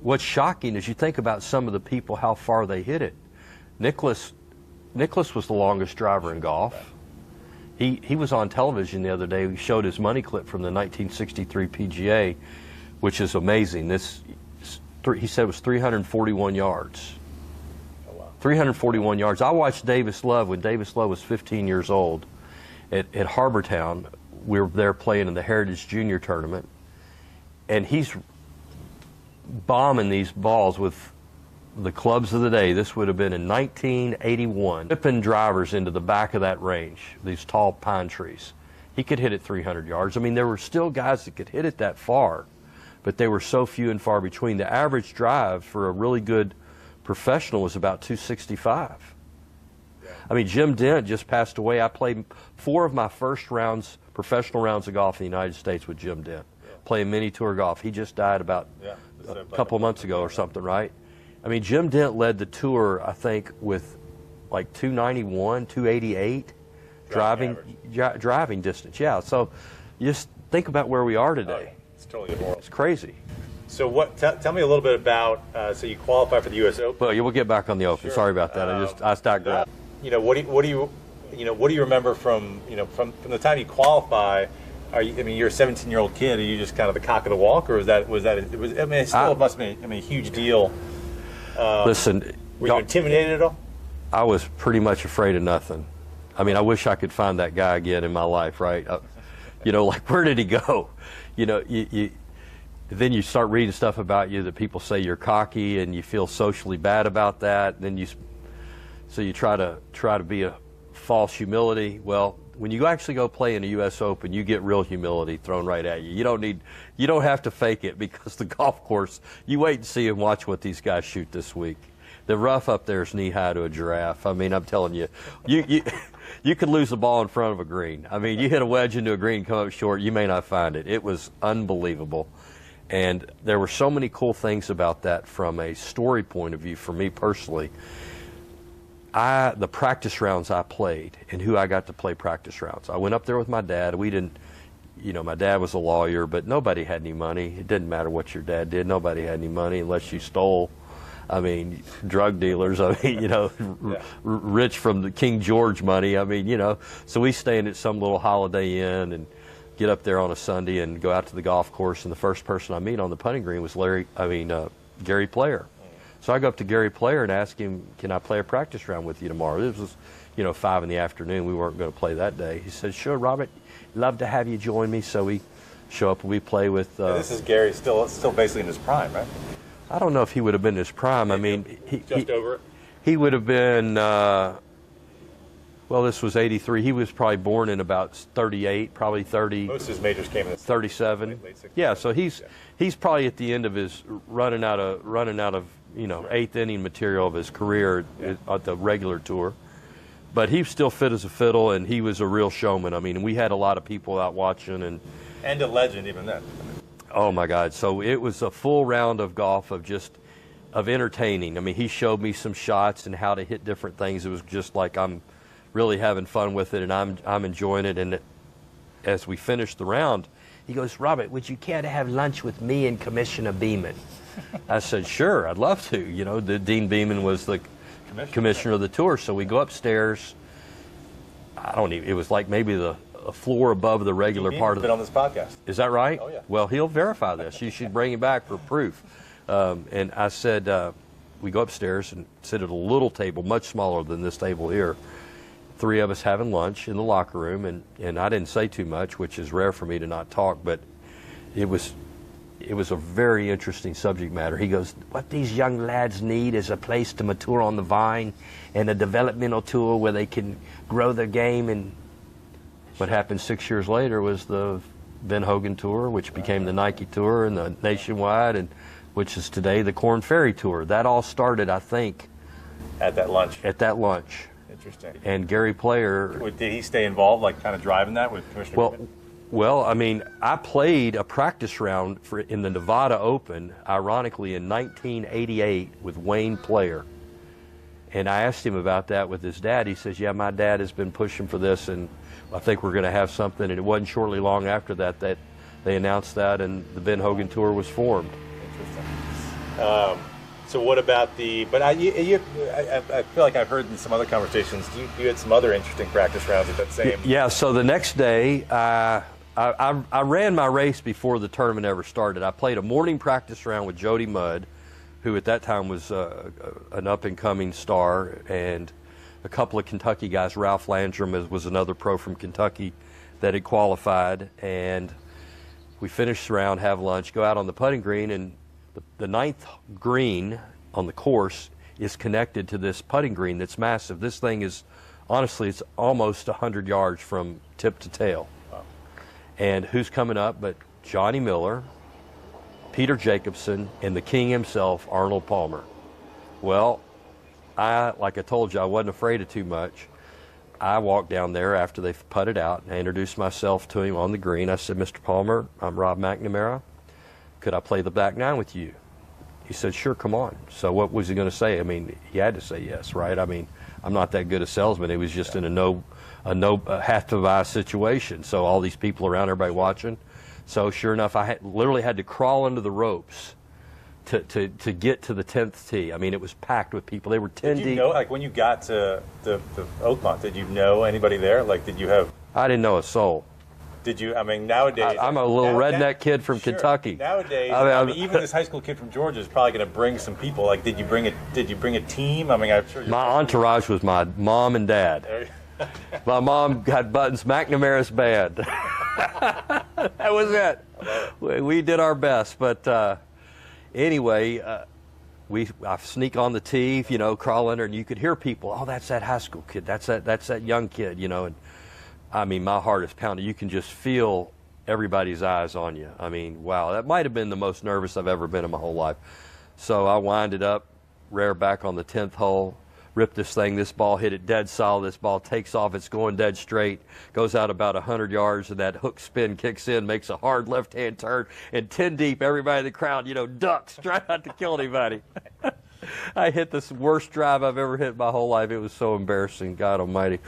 what's shocking is you think about some of the people, how far they hit it. Nicklaus was the longest driver in golf. He was on television the other day. He showed his money clip from the 1963 PGA, which is amazing. He said it was 341 yards. Oh, wow. 341 yards. I watched Davis Love when Davis Love was 15 years old at Harbortown. We were there playing in the Heritage Junior Tournament, and he's bombing these balls with the clubs of the day. This would have been in 1981. Whipping drivers into the back of that range, these tall pine trees. He could hit it 300 yards. I mean, there were still guys that could hit it that far, but they were so few and far between. The average drive for a really good professional was about 265. I mean, Jim Dent just passed away. I played 4 of my first rounds, professional rounds of golf in the United States with Jim Dent, playing mini tour golf. He just died about a couple of months ago or something, right? I mean, Jim Dent led the tour, I think, with like 291, 288 driving distance. Yeah, so you just think about where we are today. It's totally immoral. It's crazy. So tell me a little bit about, so you qualify for the U.S. Open. Well, we'll get back on the Open. Sure. Sorry about that. I digressed. What do you remember from the time you qualify? You're a 17-year-old kid. Are you just kind of the cock of the walk, or it must be a huge deal. Listen, were you intimidated at all? I was pretty much afraid of nothing. I mean, I wish I could find that guy again in my life, right? Like, where did he go? Then you start reading stuff about you that people say you're cocky, and you feel socially bad about that. And then you try to be a false humility. Well, when you actually go play in a U.S. Open, you get real humility thrown right at you. You don't have to fake it, because the golf course, you wait and see and watch what these guys shoot this week. The rough up there is knee-high to a giraffe. I mean, I'm telling you, you could lose the ball in front of a green. I mean, you hit a wedge into a green, come up short, you may not find it. It was unbelievable. And there were so many cool things about that from a story point of view for me personally. The practice rounds I played and who I got to play practice rounds. I went up there with my dad. We didn't, my dad was a lawyer, but nobody had any money. It didn't matter what your dad did. Nobody had any money unless you stole. I mean, drug dealers, rich from the King George money. I mean, so we stayed at some little Holiday Inn and get up there on a Sunday and go out to the golf course. And the first person I meet on the putting green was Gary Player. So I go up to Gary Player and ask him, can I play a practice round with you tomorrow? This was, 5 in the afternoon. We weren't going to play that day. He said, sure, Robert, love to have you join me. So we show up and we play with... this is Gary still basically in his prime, right? I don't know if he would have been in his prime. I mean... Just over it? He would have been... this was 83. He was probably born in about 38, probably 30... Most of his majors came in... 37. Late 60s. Yeah, so he's probably at the end of his running out of eighth inning material of his career at the regular tour. But he was still fit as a fiddle, and he was a real showman. I mean, we had a lot of people out watching. And a legend even then. Oh, my God. So it was a full round of golf of entertaining. I mean, he showed me some shots and how to hit different things. It was just like I'm really having fun with it, and I'm enjoying it. And as we finished the round, he goes, Robert, would you care to have lunch with me and Commissioner Beeman? I said, sure, I'd love to. The Dean Beeman was the commissioner of the tour. So we go upstairs. It was like maybe a floor above the regular part of been on this podcast. Is that right? Oh, yeah. Well, he'll verify this. You should bring him back for proof. And I said, we go upstairs and sit at a little table, much smaller than this table here. 3 of us having lunch in the locker room, and I didn't say too much, which is rare for me to not talk, but it was a very interesting subject matter. He goes, what these young lads need is a place to mature on the vine and a developmental tour where they can grow their game. And what happened 6 years later was the Ben Hogan Tour, which became the Nike Tour and the Nationwide, and which is today the Korn Ferry Tour. That all started, I think, at that lunch. Interesting. And Gary Player... Did he stay involved, like kind of driving that with Commissioner Beeman? Well, I mean, I played a practice round in the Nevada Open, ironically, in 1988 with Wayne Player. And I asked him about that with his dad. He says, yeah, my dad has been pushing for this, and I think we're going to have something. And it wasn't shortly long after that they announced that, and the Ben Hogan Tour was formed. Interesting. So what about the? But I feel like I've heard in some other conversations you had some other interesting practice rounds at that same. Yeah. So the next day, I ran my race before the tournament ever started. I played a morning practice round with Jody Mudd, who at that time was an up-and-coming star, and a couple of Kentucky guys. Ralph Landrum was another pro from Kentucky that had qualified, and we finished the round, have lunch, go out on the putting green, and the ninth green on the course is connected to this putting green that's massive. This thing is, honestly, it's almost 100 yards from tip to tail. Wow. And who's coming up but Johnny Miller, Peter Jacobsen, and the king himself, Arnold Palmer. Well, like I told you, I wasn't afraid of too much. I walked down there after they putted out, and I introduced myself to him on the green. I said, Mr. Palmer, I'm Rob McNamara. Could I play the back nine with you? He said, sure, come on. So what was he going to say? I mean, he had to say yes, right? I mean, I'm not that good a salesman. It was just in a have-to-buy situation. So all these people around, everybody watching. So sure enough, I literally had to crawl under the ropes to get to the 10th tee. I mean, it was packed with people. They were 10 deep. Did you know, like when you got to the Oakmont, did you know anybody there? Like, did you have? I didn't know a soul. Did you? I mean, nowadays. I'm a little redneck kid from Kentucky. Nowadays, I mean, even this high school kid from Georgia is probably going to bring some people. Like, did you bring a team? I mean, I'm sure. My entourage was my mom and dad. My mom had Buttons McNamara's band. That was it. We did our best, but anyway, I sneak on the tee, crawl under, and you could hear people. Oh, that's that high school kid. That's that young kid, And I mean, my heart is pounding. You can just feel everybody's eyes on you. I mean, wow, that might have been the most nervous I've ever been in my whole life. So I winded up, rear back on the 10th hole, ripped this thing. This ball hit it dead solid. This ball takes off. It's going dead straight, goes out about 100 yards, and that hook spin kicks in, makes a hard left-hand turn, and 10 deep, everybody in the crowd, ducks, try not to kill anybody. I hit the worst drive I've ever hit in my whole life. It was so embarrassing, God almighty.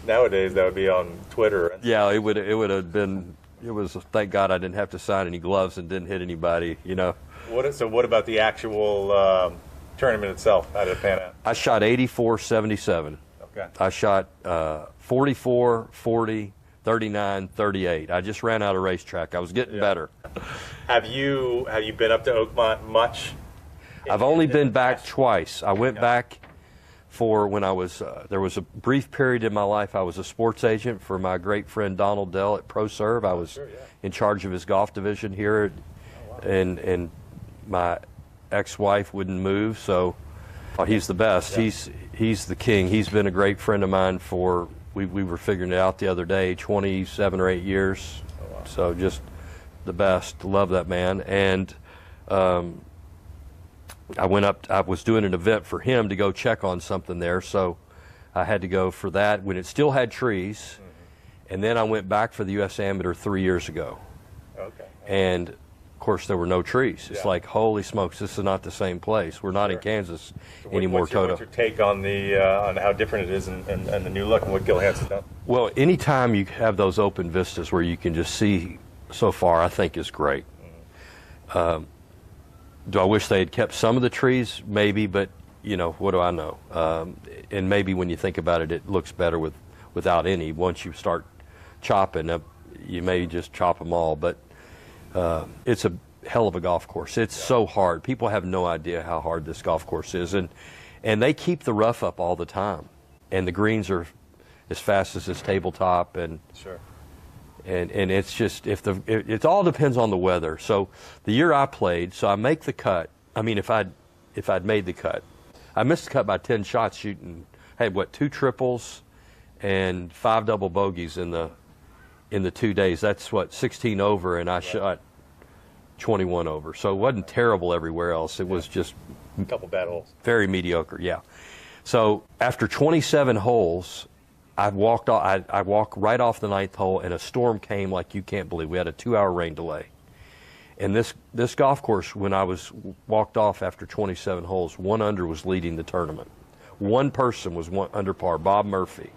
Nowadays, that would be on Twitter. Yeah, it would have been. It was. Thank God I didn't have to sign any gloves and didn't hit anybody. So what about the actual tournament itself? How did it pan out? I shot 84-77. Okay. I shot 44, 40, 39, 38. I just ran out of racetrack. I was getting better. Have you been up to Oakmont much? I've only been back twice. I went back for when I was, there was a brief period in my life I was a sports agent for my great friend Donald Dell at ProServe. I was in charge of his golf division here, and my ex-wife wouldn't move, so he's the best. He's the king. He's been a great friend of mine for, we were figuring it out the other day, 27 or 8 years. Oh, wow. So just the best. Love that man. And I went up, I was doing an event for him to go check on something there, so I had to go for that when it still had trees. And then I went back for the U.S. Amateur 3 years ago. Okay. And of course there were no trees. It's like, holy smokes, this is not the same place. We're not in Kansas anymore, Toto. What's your take on on how different it is and the new look and what Gil Hansen's done? Well, anytime you have those open vistas where you can just see so far, I think is great. Do I wish they had kept some of the trees? Maybe, but what do I know? And maybe when you think about it, it looks better without any. Once you start chopping up, you may just chop them all. But it's a hell of a golf course. It's so hard. People have no idea how hard this golf course is, and they keep the rough up all the time, and the greens are as fast as this tabletop, and and it's just it all depends on the weather. So the year I played, so I make the cut. I mean, if I'd made the cut, I missed the cut by 10 shots shooting. I had 2 triples and 5 double bogeys in the 2 days. That's 16 over, and I shot 21 over. So it wasn't terrible everywhere else. It was just a couple bad holes. Very mediocre, yeah. So after 27 holes, I walked right off the 9th hole, and a storm came like you can't believe. We had a 2-hour rain delay. And this golf course, when I walked off after 27 holes, 1 under was leading the tournament. One person was 1 under par, Bob Murphy.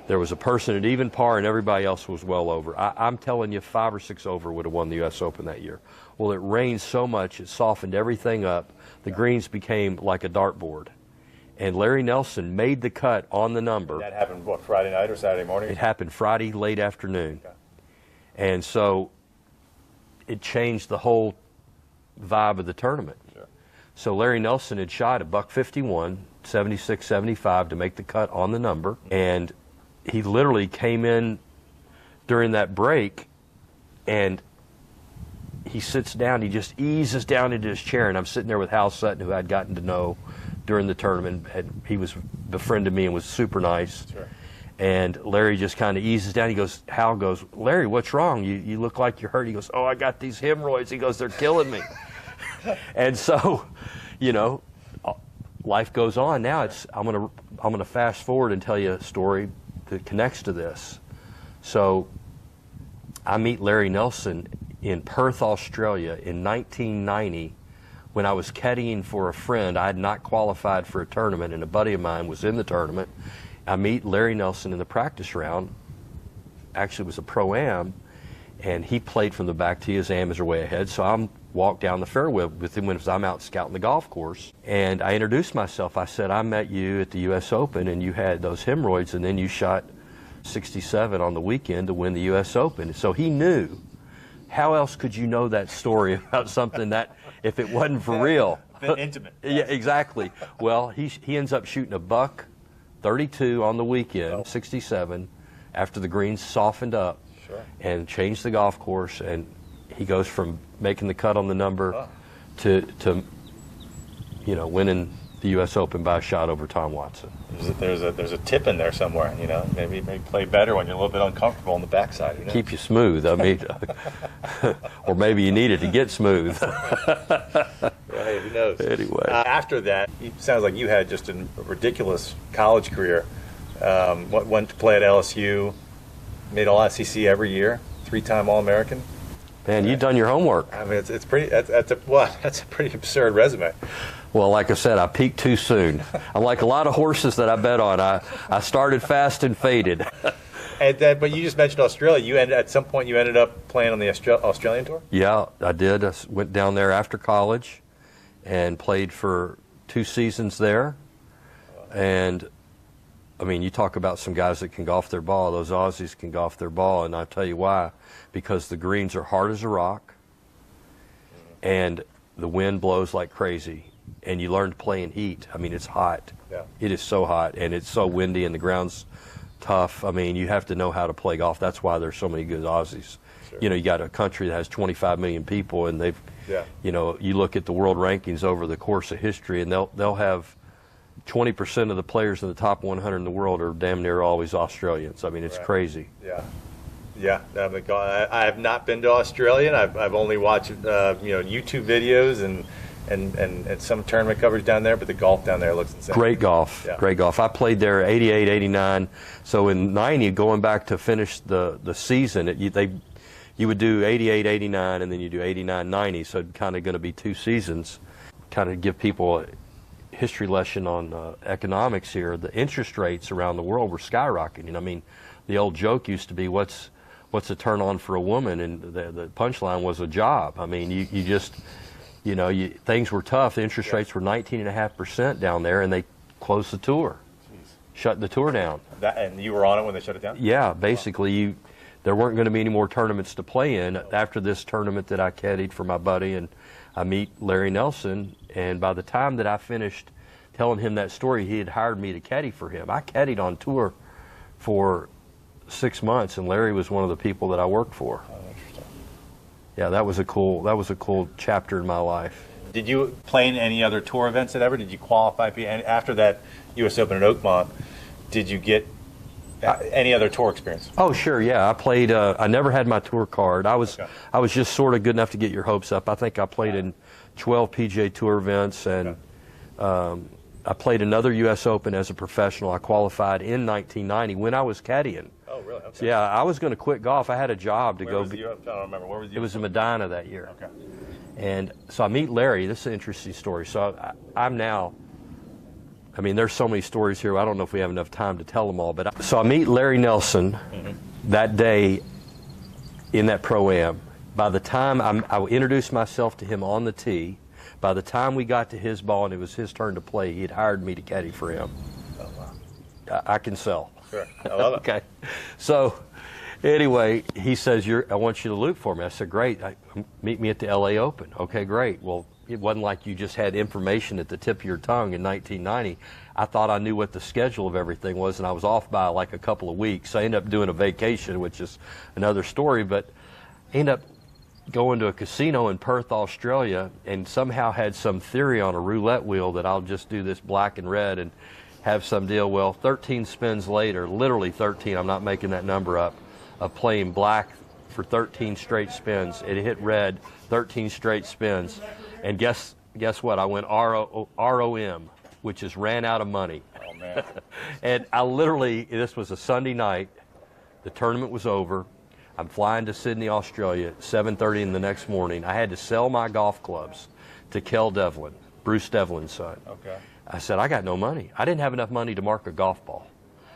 There was a person at even par, and everybody else was well over. I'm telling you, 5 or 6 over would have won the U.S. Open that year. Well, it rained so much, it softened everything up. The greens became like a dartboard. And Larry Nelson made the cut on the number. And that happened, what, Friday night or Saturday morning? It happened Friday late afternoon. Okay. And so it changed the whole vibe of the tournament. Sure. So Larry Nelson had shot a .151, 76, 75 to make the cut on the number. And he literally came in during that break, and he sits down, he just eases down into his chair, and I'm sitting there with Hal Sutton, who I'd gotten to know during the tournament. He was befriended me and was super nice. Sure. And Larry just kind of eases down. He goes, Hal goes, Larry, what's wrong? You look like you're hurt. He goes, oh, I got these hemorrhoids. He goes, they're killing me. And so, you know, life goes on. Now I'm gonna fast forward and tell you a story that connects to this. So I meet Larry Nelson in Perth, Australia in 1990 when I was caddying for a friend. I had not qualified for a tournament, and a buddy of mine was in the tournament. I meet Larry Nelson in the practice round. Actually, it was a pro-am, and he played from the back tee. His amateurs are way ahead, so I'm walked down the fairway with him when I'm out scouting the golf course. And I introduced myself. I said, I met you at the U.S. Open, and you had those hemorrhoids, and then you shot 67 on the weekend to win the U.S. Open. So he knew. How else could you know that story about something that, if it wasn't for real? Been intimate. Yeah, exactly. Well, he ends up shooting a .32 on the weekend, 67, after the greens softened up. Sure. And changed the golf course, and he goes from making the cut on the number to you know, winning the U.S. Open by a shot over Tom Watson. There's a tip in there somewhere, you know. Maybe play better when you're a little bit uncomfortable on the backside. You know? Keep you smooth. I mean, or maybe you need it to get smooth. Right, who knows? Anyway. After that, it sounds like you had just a ridiculous college career. Went to play at LSU, made All-SEC every year, 3-time All-American. Man, you've done your homework. I mean, it's pretty. That's a pretty absurd resume. Well, like I said, I peaked too soon. I'm like a lot of horses that I bet on. I started fast and faded. But you just mentioned Australia. At some point you ended up playing on the Australian tour? Yeah, I did. I went down there after college and played for 2 seasons there. And, I mean, you talk about some guys that can golf their ball. Those Aussies can golf their ball, and I'll tell you why. Because the greens are hard as a rock, and the wind blows like crazy, and you learn to play in heat. I mean, it's hot. Yeah. It is so hot, and it's so windy, and the ground's tough. I mean, you have to know how to play golf. That's why there's so many good Aussies. Sure. You know, you got a country that has 25 million people, and they've, you know, you look at the world rankings over the course of history, and they'll have 20% of the players in the top 100 in the world are damn near always Australians. I mean, it's crazy. Yeah. Yeah, I have not been to Australia. I've only watched you know, YouTube videos and some tournament coverage down there, but the golf down there looks insane. Great golf, great golf. I played there 88, 89. So in 90, going back to finish the season, you would do 88, 89, and then you do 89, 90. So it's kind of going to be 2 seasons. Kind of give people a history lesson on economics here. The interest rates around the world were skyrocketing. I mean, the old joke used to be, what's a turn on for a woman? And the punchline was a job. I mean, you just, you know, things were tough. The interest rates were 19.5% down there, and they closed the tour. Jeez. Shut the tour down. And you were on it when they shut it down? Yeah, basically, there weren't going to be any more tournaments to play in. After this tournament that I caddied for my buddy, and I meet Larry Nelson, and by the time that I finished telling him that story, he had hired me to caddy for him. I caddied on tour for 6 months, and Larry was one of the people that I worked for. Oh, interesting. Yeah, that was a cool chapter in my life. Did you play in any other tour events ever? Did you qualify? And after that U.S. Open at Oakmont, did you get any other tour experience? Oh, sure, yeah. I played. I never had my tour card. I was just sort of good enough to get your hopes up. I think I played in 12 PGA Tour events, and I played another U.S. Open as a professional. I qualified in 1990 when I was caddying. Oh, really? Okay. So, yeah, I was going to quit golf. I had a job to go. I don't remember. Where was you? It was in Medina that year. Okay. And so I meet Larry. This is an interesting story. So I'm now I mean, there's so many stories here. I don't know if we have enough time to tell them all. But so I meet Larry Nelson that day in that Pro-Am. By the time I introduced myself to him on the tee, by the time we got to his ball and it was his turn to play, he had hired me to caddy for him. Oh, wow. I can sell. Sure. I love it. Okay. So anyway, he says, I want you to loop for me. I said, great. Meet me at the LA Open. Okay, great. Well, it wasn't like you just had information at the tip of your tongue in 1990. I thought I knew what the schedule of everything was, and I was off by like a couple of weeks. I ended up doing a vacation, which is another story, but I ended up going to a casino in Perth, Australia, and somehow had some theory on a roulette wheel that I'll just do this black and red and have some deal. Well, 13 spins later, literally 13, I'm not making that number up, of playing black for 13 straight spins. It hit red, 13 straight spins. And guess what? I went ROM, which is ran out of money. Oh, man. And I literally, this was a Sunday night. The tournament was over. I'm flying to Sydney, Australia at 7:30 in the next morning. I had to sell my golf clubs to Kel Devlin, Bruce Devlin's son. Okay. I said, I got no money. I didn't have enough money to mark a golf ball.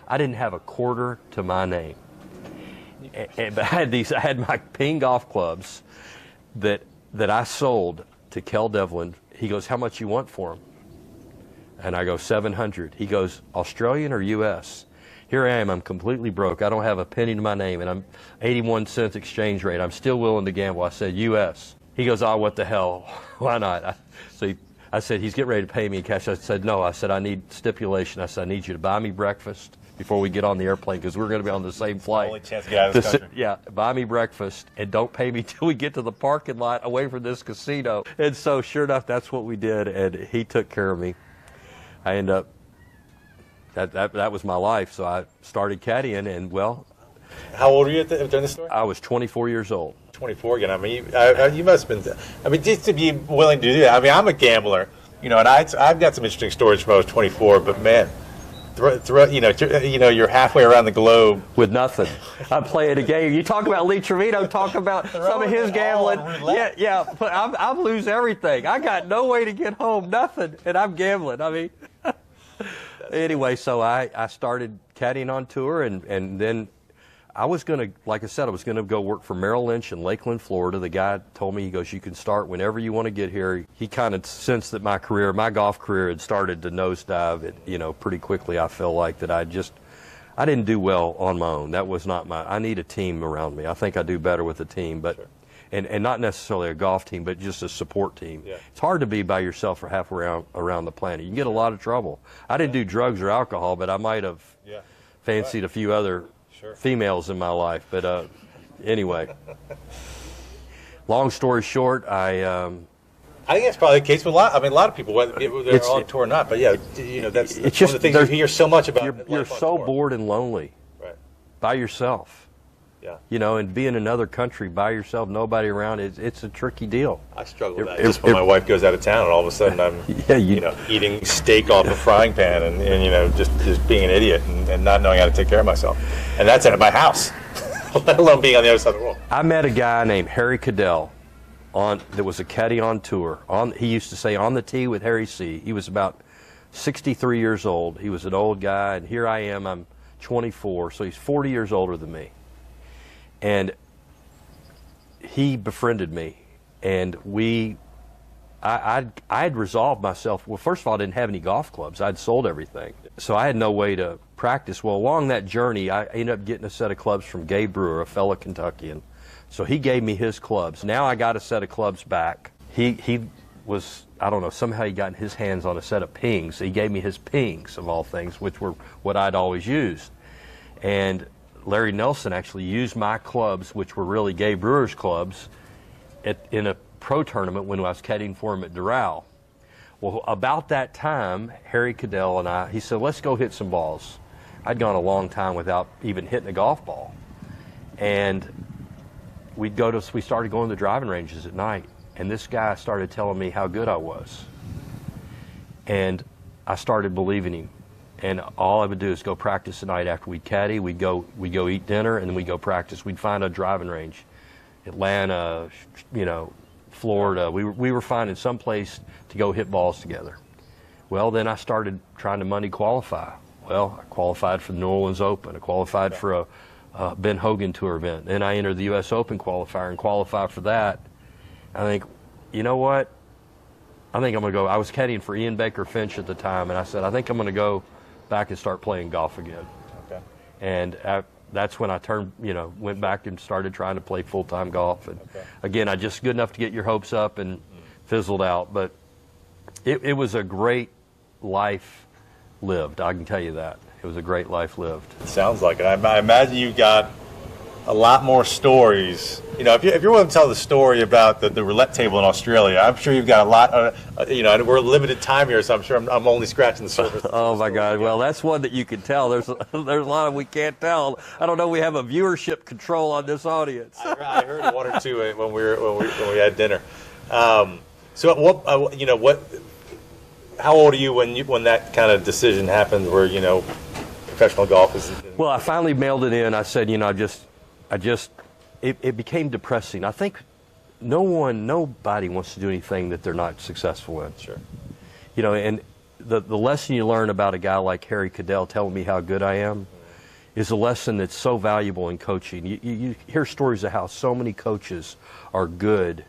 I didn't have a quarter to my name. But I had my ping golf clubs that I sold to Kel Devlin. He goes, how much you want for them? And I go, 700. He goes, Australian or U.S.? Here I am. I'm completely broke. I don't have a penny to my name, and I'm 81 cents exchange rate. I'm still willing to gamble. I said, U.S. He goes, oh, what the hell? Why not? I said, he's getting ready to pay me in cash. I said, no. I said, I need stipulation. I said, I need you to buy me breakfast before we get on the airplane because we're going to be on the same flight. Only chance to get out of this country. Yeah, buy me breakfast and don't pay me till we get to the parking lot away from this casino. And so sure enough, that's what we did, and he took care of me. I ended up, that was my life, so I started caddying, and well. How old were you during this story? I was 24 years old. 24 again. I mean, you must have been. I mean, just to be willing to do that. I mean, I'm a gambler, and I've got some interesting stories from when I was 24. But man, you're halfway around the globe with nothing. I'm playing a game. You talk about Lee Trevino. Talk about some of his gambling. Yeah. But I'm lose everything. I got no way to get home. Nothing, and I'm gambling. I mean, anyway, so I started caddying on tour, and then. I was going to, like I said, I was going to go work for Merrill Lynch in Lakeland, Florida. The guy told me, he goes, you can start whenever you want to get here. He kind of sensed that my golf career had started to nosedive, pretty quickly. I felt like that I didn't do well on my own. That was not I need a team around me. I think I do better with a team, but, sure. and not necessarily a golf team, but just a support team. Yeah. It's hard to be by yourself for half around the planet. You can get a lot of trouble. I didn't do drugs or alcohol, but I might have fancied a few other females in my life, but anyway. Long story short, I think that's probably the case with a lot of people, whether they're on tour or not. But yeah, that's one of the things you hear so much about. You're so bored and lonely, right? By yourself. Yeah. And be in another country by yourself, nobody around. It's a tricky deal. I struggle with that. Just when my wife goes out of town, and all of a sudden I'm, eating steak off a frying pan, and just being an idiot and not knowing how to take care of myself, and that's at my house, let alone being on the other side of the world. I met a guy named Harry Cadell, that was a caddy on tour. He used to say on the tee with Harry C. He was about 63 years old. He was an old guy, and here I am. I'm 24, so he's 40 years older than me. And he befriended me, and I had resolved myself. Well, first of all, I didn't have any golf clubs. I'd sold everything, so I had no way to practice. Well, along that journey, I ended up getting a set of clubs from Gabe Brewer, a fellow Kentuckian. So he gave me his clubs. Now I got a set of clubs back. He was, I don't know, somehow he got his hands on a set of pings. He gave me his pings, of all things, which were what I'd always used. And Larry Nelson actually used my clubs, which were really Gabe Brewer's clubs, in a pro tournament when I was caddying for him at Doral. Well, about that time, Harry Cadell and he said, let's go hit some balls. I'd gone a long time without even hitting a golf ball. And we started going to the driving ranges at night, and this guy started telling me how good I was. And I started believing him. And all I would do is go practice at night after we'd caddy. We'd go eat dinner, and then we'd go practice. We'd find a driving range, Atlanta, Florida. We were finding some place to go hit balls together. Well, then I started trying to money qualify. Well, I qualified for the New Orleans Open. I qualified for a Ben Hogan Tour event. Then I entered the U.S. Open qualifier and qualified for that. I think, you know what? I think I'm going to go. I was caddying for Ian Baker Finch at the time, and I said, I think I'm going to go back and start playing golf again. Okay. And that's when I went back and started trying to play full-time golf. And again, I just good enough to get your hopes up and fizzled out. But it was a great life lived. I can tell you that. It was a great life lived. It sounds like it. I imagine you got a lot more stories. You know, if you're willing to tell the story about the roulette table in Australia, I'm sure you've got a lot. We're limited time here, so I'm sure I'm only scratching the surface. Oh my God! Well, that's one that you can tell. There's a lot of we can't tell. I don't know. We have a viewership control on this audience. I heard one or two when we had dinner. So what? How old are you when that kind of decision happened? Where professional golf is. Well, I finally mailed it in. I said, it became depressing. I think nobody wants to do anything that they're not successful in. Sure. And the lesson you learn about a guy like Harry Cadell telling me how good I am is a lesson that's so valuable in coaching. You hear stories of how so many coaches are good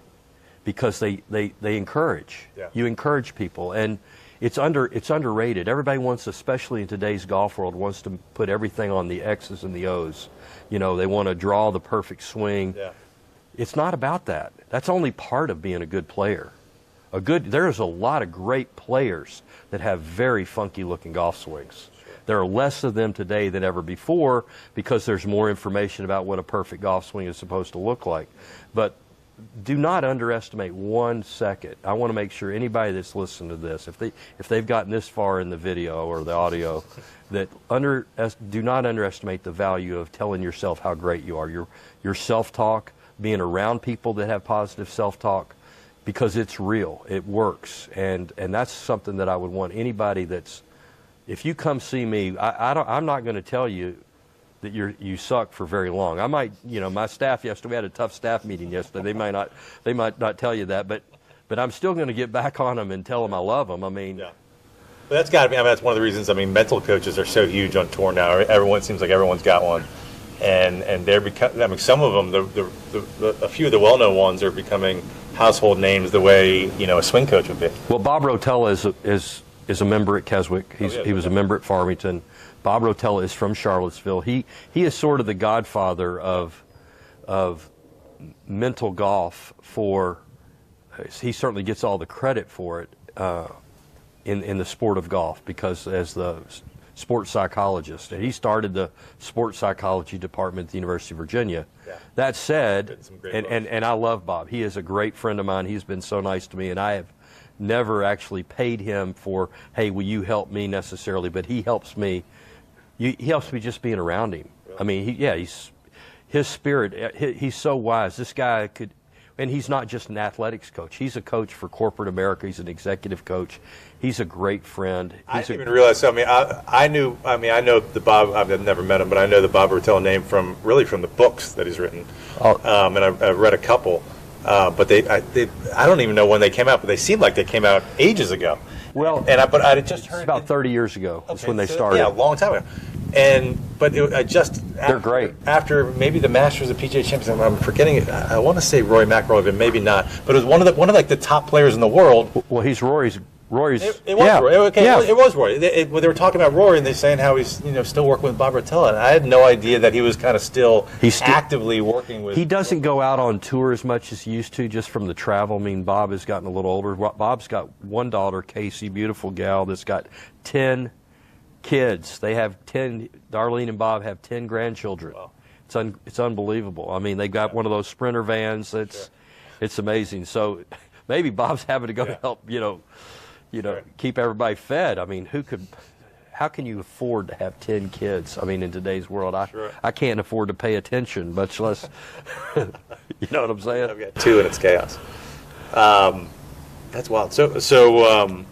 because they encourage. Yeah. You encourage people, and it's underrated. Everybody wants, especially in today's golf world, wants to put everything on the X's and the O's. They want to draw the perfect swing. Yeah. It's not about that. That's only part of being a good player. There's a lot of great players that have very funky looking golf swings. Sure. There are less of them today than ever before because there's more information about what a perfect golf swing is supposed to look like. But do not underestimate 1 second. I want to make sure anybody that's listening to this, if they've gotten this far in the video or the audio, that do not underestimate the value of telling yourself how great you are. Your self-talk, being around people that have positive self-talk, because it's real, it works, and that's something that I would want anybody that's. If you come see me, I'm not going to tell you that you suck for very long. I might, my staff yesterday, we had a tough staff meeting yesterday. They might not tell you that, but I'm still going to get back on them and tell them I love them. I mean, yeah. But that's got to be. That's one of the reasons. Mental coaches are so huge on tour now. Everyone seems like everyone's got one, and they're becoming. Some of them, a few of the well-known ones are becoming household names the way a swing coach would be. Well, Bob Rotella is a member at Keswick. He was a member at Farmington. Bob Rotella is from Charlottesville. He is sort of the godfather of mental golf he certainly gets all the credit for it in the sport of golf, because as the sports psychologist, and he started the sports psychology department at the University of Virginia. Yeah. That said, and I love Bob. He is a great friend of mine. He's been so nice to me, and I have never actually paid him for, hey, will you help me necessarily, but he helps me. He helps me just being around him. Really? I mean, his spirit, he's so wise. This guy could, and he's not just an athletics coach. He's a coach for corporate America. He's an executive coach. He's a great friend. I didn't even realize. I know the Bob. I've never met him, but I know the Bob Rotella name from the books that he's written. And I've read a couple. But I don't even know when they came out, but they seem like they came out ages ago. Well, but I just heard about 30 years ago. That's when they so, started. Yeah, a long time ago. They're great. After maybe the Masters of PGA Champions, I'm forgetting it. I want to say Rory McIlroy, but maybe not. But it was one of the top players in the world. Well, he's Rory's. It was yeah. Rory. Okay, yeah. It was Rory. They were talking about Rory, and they're saying how he's still working with Bob Rotella, and I had no idea that he was kind of still actively working with. He doesn't go out on tour as much as he used to, just from the travel. I mean, Bob has gotten a little older. Bob's got one daughter, Casey, beautiful gal, that's got 10 kids. They have 10. Darlene and Bob have 10 grandchildren. Wow. It's unbelievable. I mean, they got one of those Sprinter vans. It's amazing. So maybe Bob's having to go to help, keep everybody fed. I mean, how can you afford to have 10 kids? I mean, in today's world, I can't afford to pay attention, much less, you know what I'm saying? I've got 2 and it's chaos. That's wild. So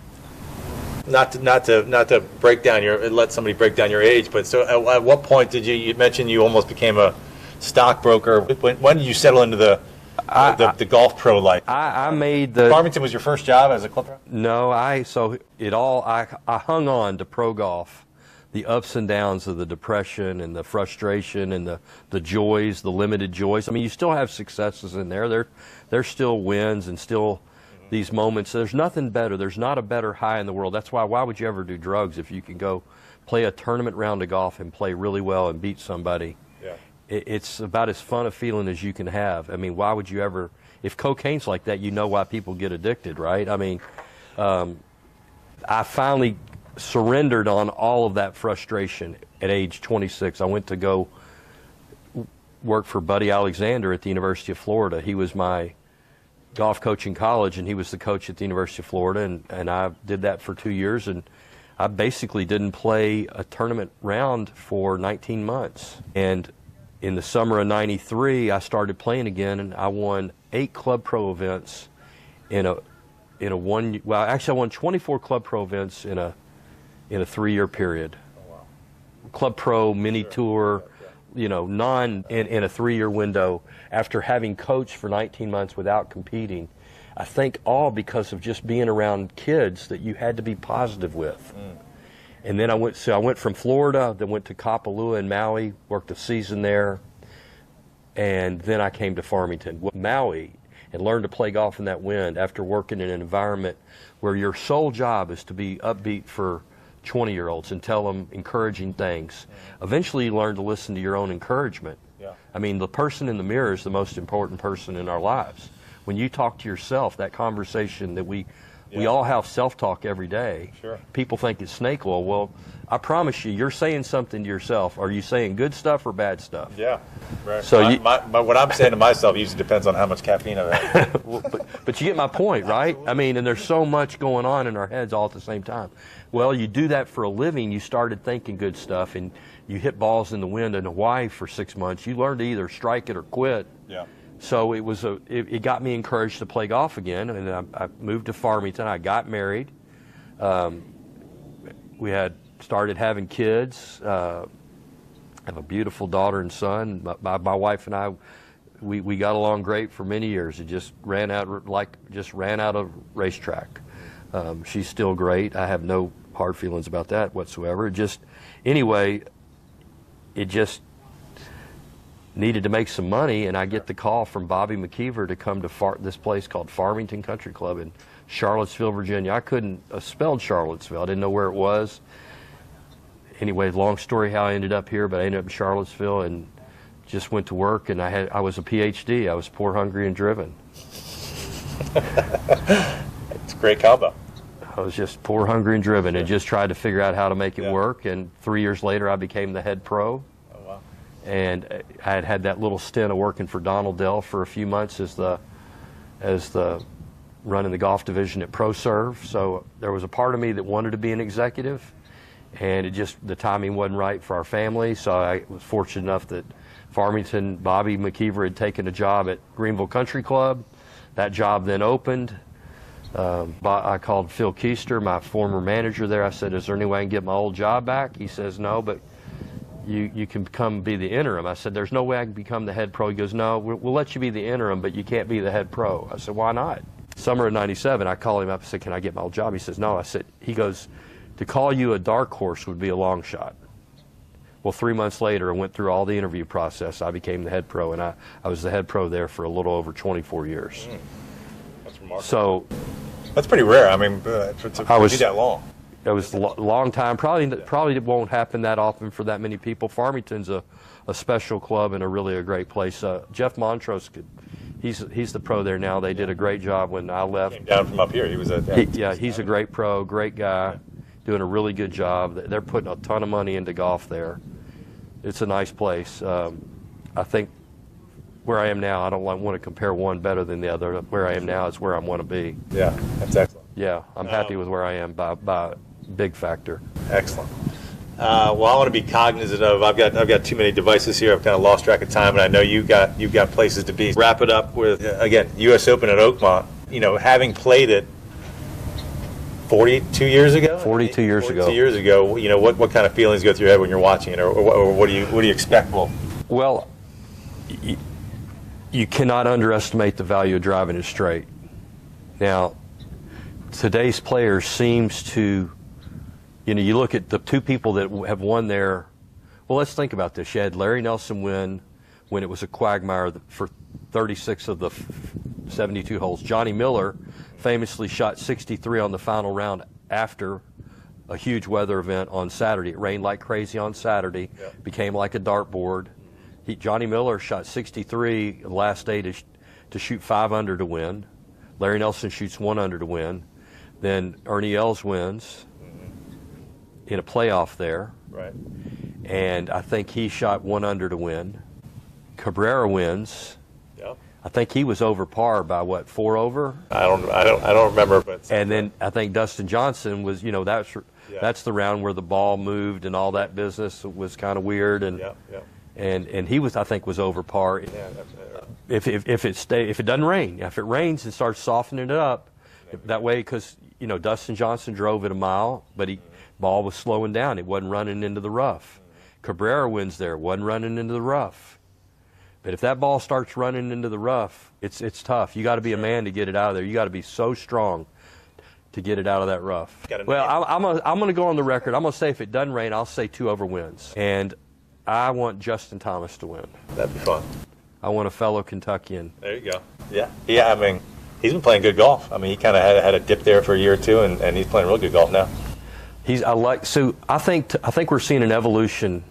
not to break down let somebody break down your age, but so at what point did you mentioned you almost became a stockbroker? When did you settle into the the golf pro life? I made the Farmington was your first job as a club pro? No, I hung on to pro golf, the ups and downs of the depression and the frustration and the joys, the limited joys. I mean, you still have successes in there. There's still wins and still these moments. There's nothing better. There's not a better high in the world. That's why would you ever do drugs if you can go play a tournament round of golf and play really well and beat somebody? Yeah. It's about as fun a feeling as you can have. I mean, why would you ever, if cocaine's like that, you know why people get addicted, right? I mean, I finally surrendered on all of that frustration at age 26. I went to go work for Buddy Alexander at the University of Florida. He was my golf coach in college, and he was the coach at the University of Florida, and I did that for 2 years, and I basically didn't play a tournament round for 19 months. And in the summer of '93, I started playing again, and I won 8 club pro events I won 24 club pro events in a 3-year period. Oh, wow. Club pro, mini tour, in a 3-year window after having coached for 19 months without competing. I think all because of just being around kids that you had to be positive with. And then I went from Florida, then went to Kapalua in Maui, worked a season there, and then I came to Farmington, Maui, and learned to play golf in that wind after working in an environment where your sole job is to be upbeat for 20-year-olds and tell them encouraging things. Eventually you learn to listen to your own encouragement. Yeah. I mean, the person in the mirror is the most important person in our lives. When you talk to yourself, that conversation that we all have self-talk every day. Sure. People think it's snake oil. Well, I promise you, you're saying something to yourself. Are you saying good stuff or bad stuff? Yeah. Right. So what I'm saying to myself usually depends on how much caffeine I've had. Well, but you get my point, right? I mean, and there's so much going on in our heads all at the same time. Well, you do that for a living. You started thinking good stuff, and you hit balls in the wind in Hawaii for 6 months. You learned to either strike it or quit. Yeah. So it got me encouraged to play golf again, and I moved to Farmington. I got married. We had started having kids. I have a beautiful daughter and son. My wife and I, we got along great for many years. It just ran out of racetrack. She's still great. I have no hard feelings about that whatsoever. It just needed to make some money, and I get the call from Bobby McKeever to come to this place called Oakmont Country Club in Charlottesville, Virginia. I couldn't have spelled Charlottesville. I didn't know where it was. Anyway, long story how I ended up here, but I ended up in Charlottesville and just went to work, and I was a PhD. I was poor, hungry, and driven. It's a great combo. I was just poor, hungry, and driven, and just tried to figure out how to make it work. And 3 years later, I became the head pro. Oh, wow. And I had that little stint of working for Donald Dell for a few months as the running the golf division at ProServe. So there was a part of me that wanted to be an executive, and the timing wasn't right for our family. So I was fortunate enough that Farmington, Bobby McKeever had taken a job at Greenville Country Club. That job then opened. I called Phil Keister, my former manager there. I said, is there any way I can get my old job back? He says, no, but you can come be the interim. I said, there's no way I can become the head pro. He goes, no, we'll let you be the interim, but you can't be the head pro. I said, why not? Summer of '97, I called him up and said, can I get my old job? He says, no. I said, he goes, to call you a dark horse would be a long shot. Well, 3 months later, I went through all the interview process. I became the head pro, and I was the head pro there for a little over 24 years. That's remarkable. So that's pretty rare. I mean, to be that long. It was a long time. Probably won't happen that often for that many people. Farmington's a special club and a great place. Jeff Montrose, he's the pro there now. They did a great job when I left. Came down from up here. He was he's a great pro, great guy, doing a really good job. They're putting a ton of money into golf there. It's a nice place. I think where I am now, I don't want to compare one better than the other. Where I am now is where I want to be. Yeah, that's excellent. Yeah, I'm happy with where I am by a big factor. Excellent. Well, I want to be cognizant of. I've got too many devices here. I've kind of lost track of time, and I know you've got places to be. Wrap it up with again, U.S. Open at Oakmont. Having played it 42 years ago. 42 years ago. 42 years ago. What kind of feelings go through your head when you're watching it, or what do you expect? Well, you cannot underestimate the value of driving it straight. Now, today's players seems to, you look at the two people that have won there. Well, let's think about this. You had Larry Nelson win when it was a quagmire for 36 of the 72 holes. Johnny Miller famously shot 63 on the final round after a huge weather event on Saturday. It rained like crazy on Saturday, became like a dartboard. Johnny Miller shot 63 the last day to shoot 5 under to win. Larry Nelson shoots 1 under to win. Then Ernie Els wins in a playoff there. Right. And I think he shot 1 under to win. Cabrera wins. Yep. I think he was over par by what, 4 over? I don't remember, but. And then I think Dustin Johnson was, that's the round where the ball moved and all that business. It was kind of weird, and and he was, I think, was over par. Yeah, if it doesn't rain, if it rains and starts softening it up, that way, because Dustin Johnson drove it a mile, but ball was slowing down. It wasn't running into the rough. Cabrera wins there, wasn't running into the rough. But if that ball starts running into the rough, it's tough. You got to be a man to get it out of there. You got to be so strong to get it out of that rough. Well, I'm going to go on the record. I'm going to say if it doesn't rain, I'll say 2 over wins. And I want Justin Thomas to win. That'd be fun. I want a fellow Kentuckian. There you go. Yeah. I mean, he's been playing good golf. I mean, he kind of had a dip there for a year or two, and he's playing real good golf now. I think we're seeing an evolution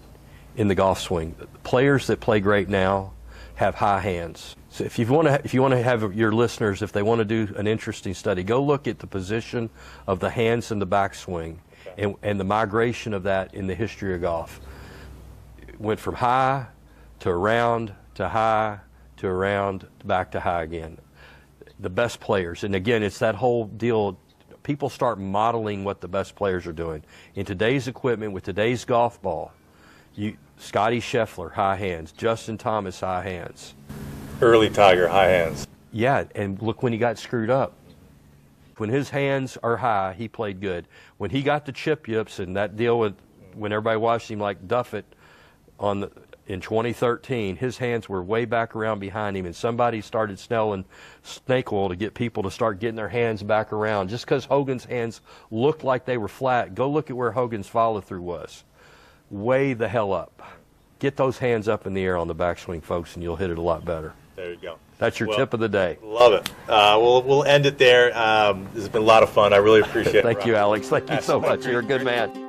in the golf swing. Players that play great now have high hands. So if you want to have your listeners, if they want to do an interesting study, go look at the position of the hands in the backswing and the migration of that in the history of golf. It went from high to around to high to around back to high again. The best players, and again, it's that whole deal. People start modeling what the best players are doing. In today's equipment, with today's golf ball, Scotty Scheffler, high hands. Justin Thomas, high hands. Early Tiger, high hands. Yeah, and look when he got screwed up. When his hands are high, he played good. When he got the chip yips and that deal with when everybody watched him like Duffett in 2013, his hands were way back around behind him, and somebody started smelling snake oil to get people to start getting their hands back around. Just because Hogan's hands looked like they were flat, go look at where Hogan's follow-through was. Way the hell up. Get those hands up in the air on the backswing, folks, and you'll hit it a lot better. There you go. That's your tip of the day. Love it. We'll end it there. This has been a lot of fun. I really appreciate it. Thank you, Alex. Thank you so much. You're a good man.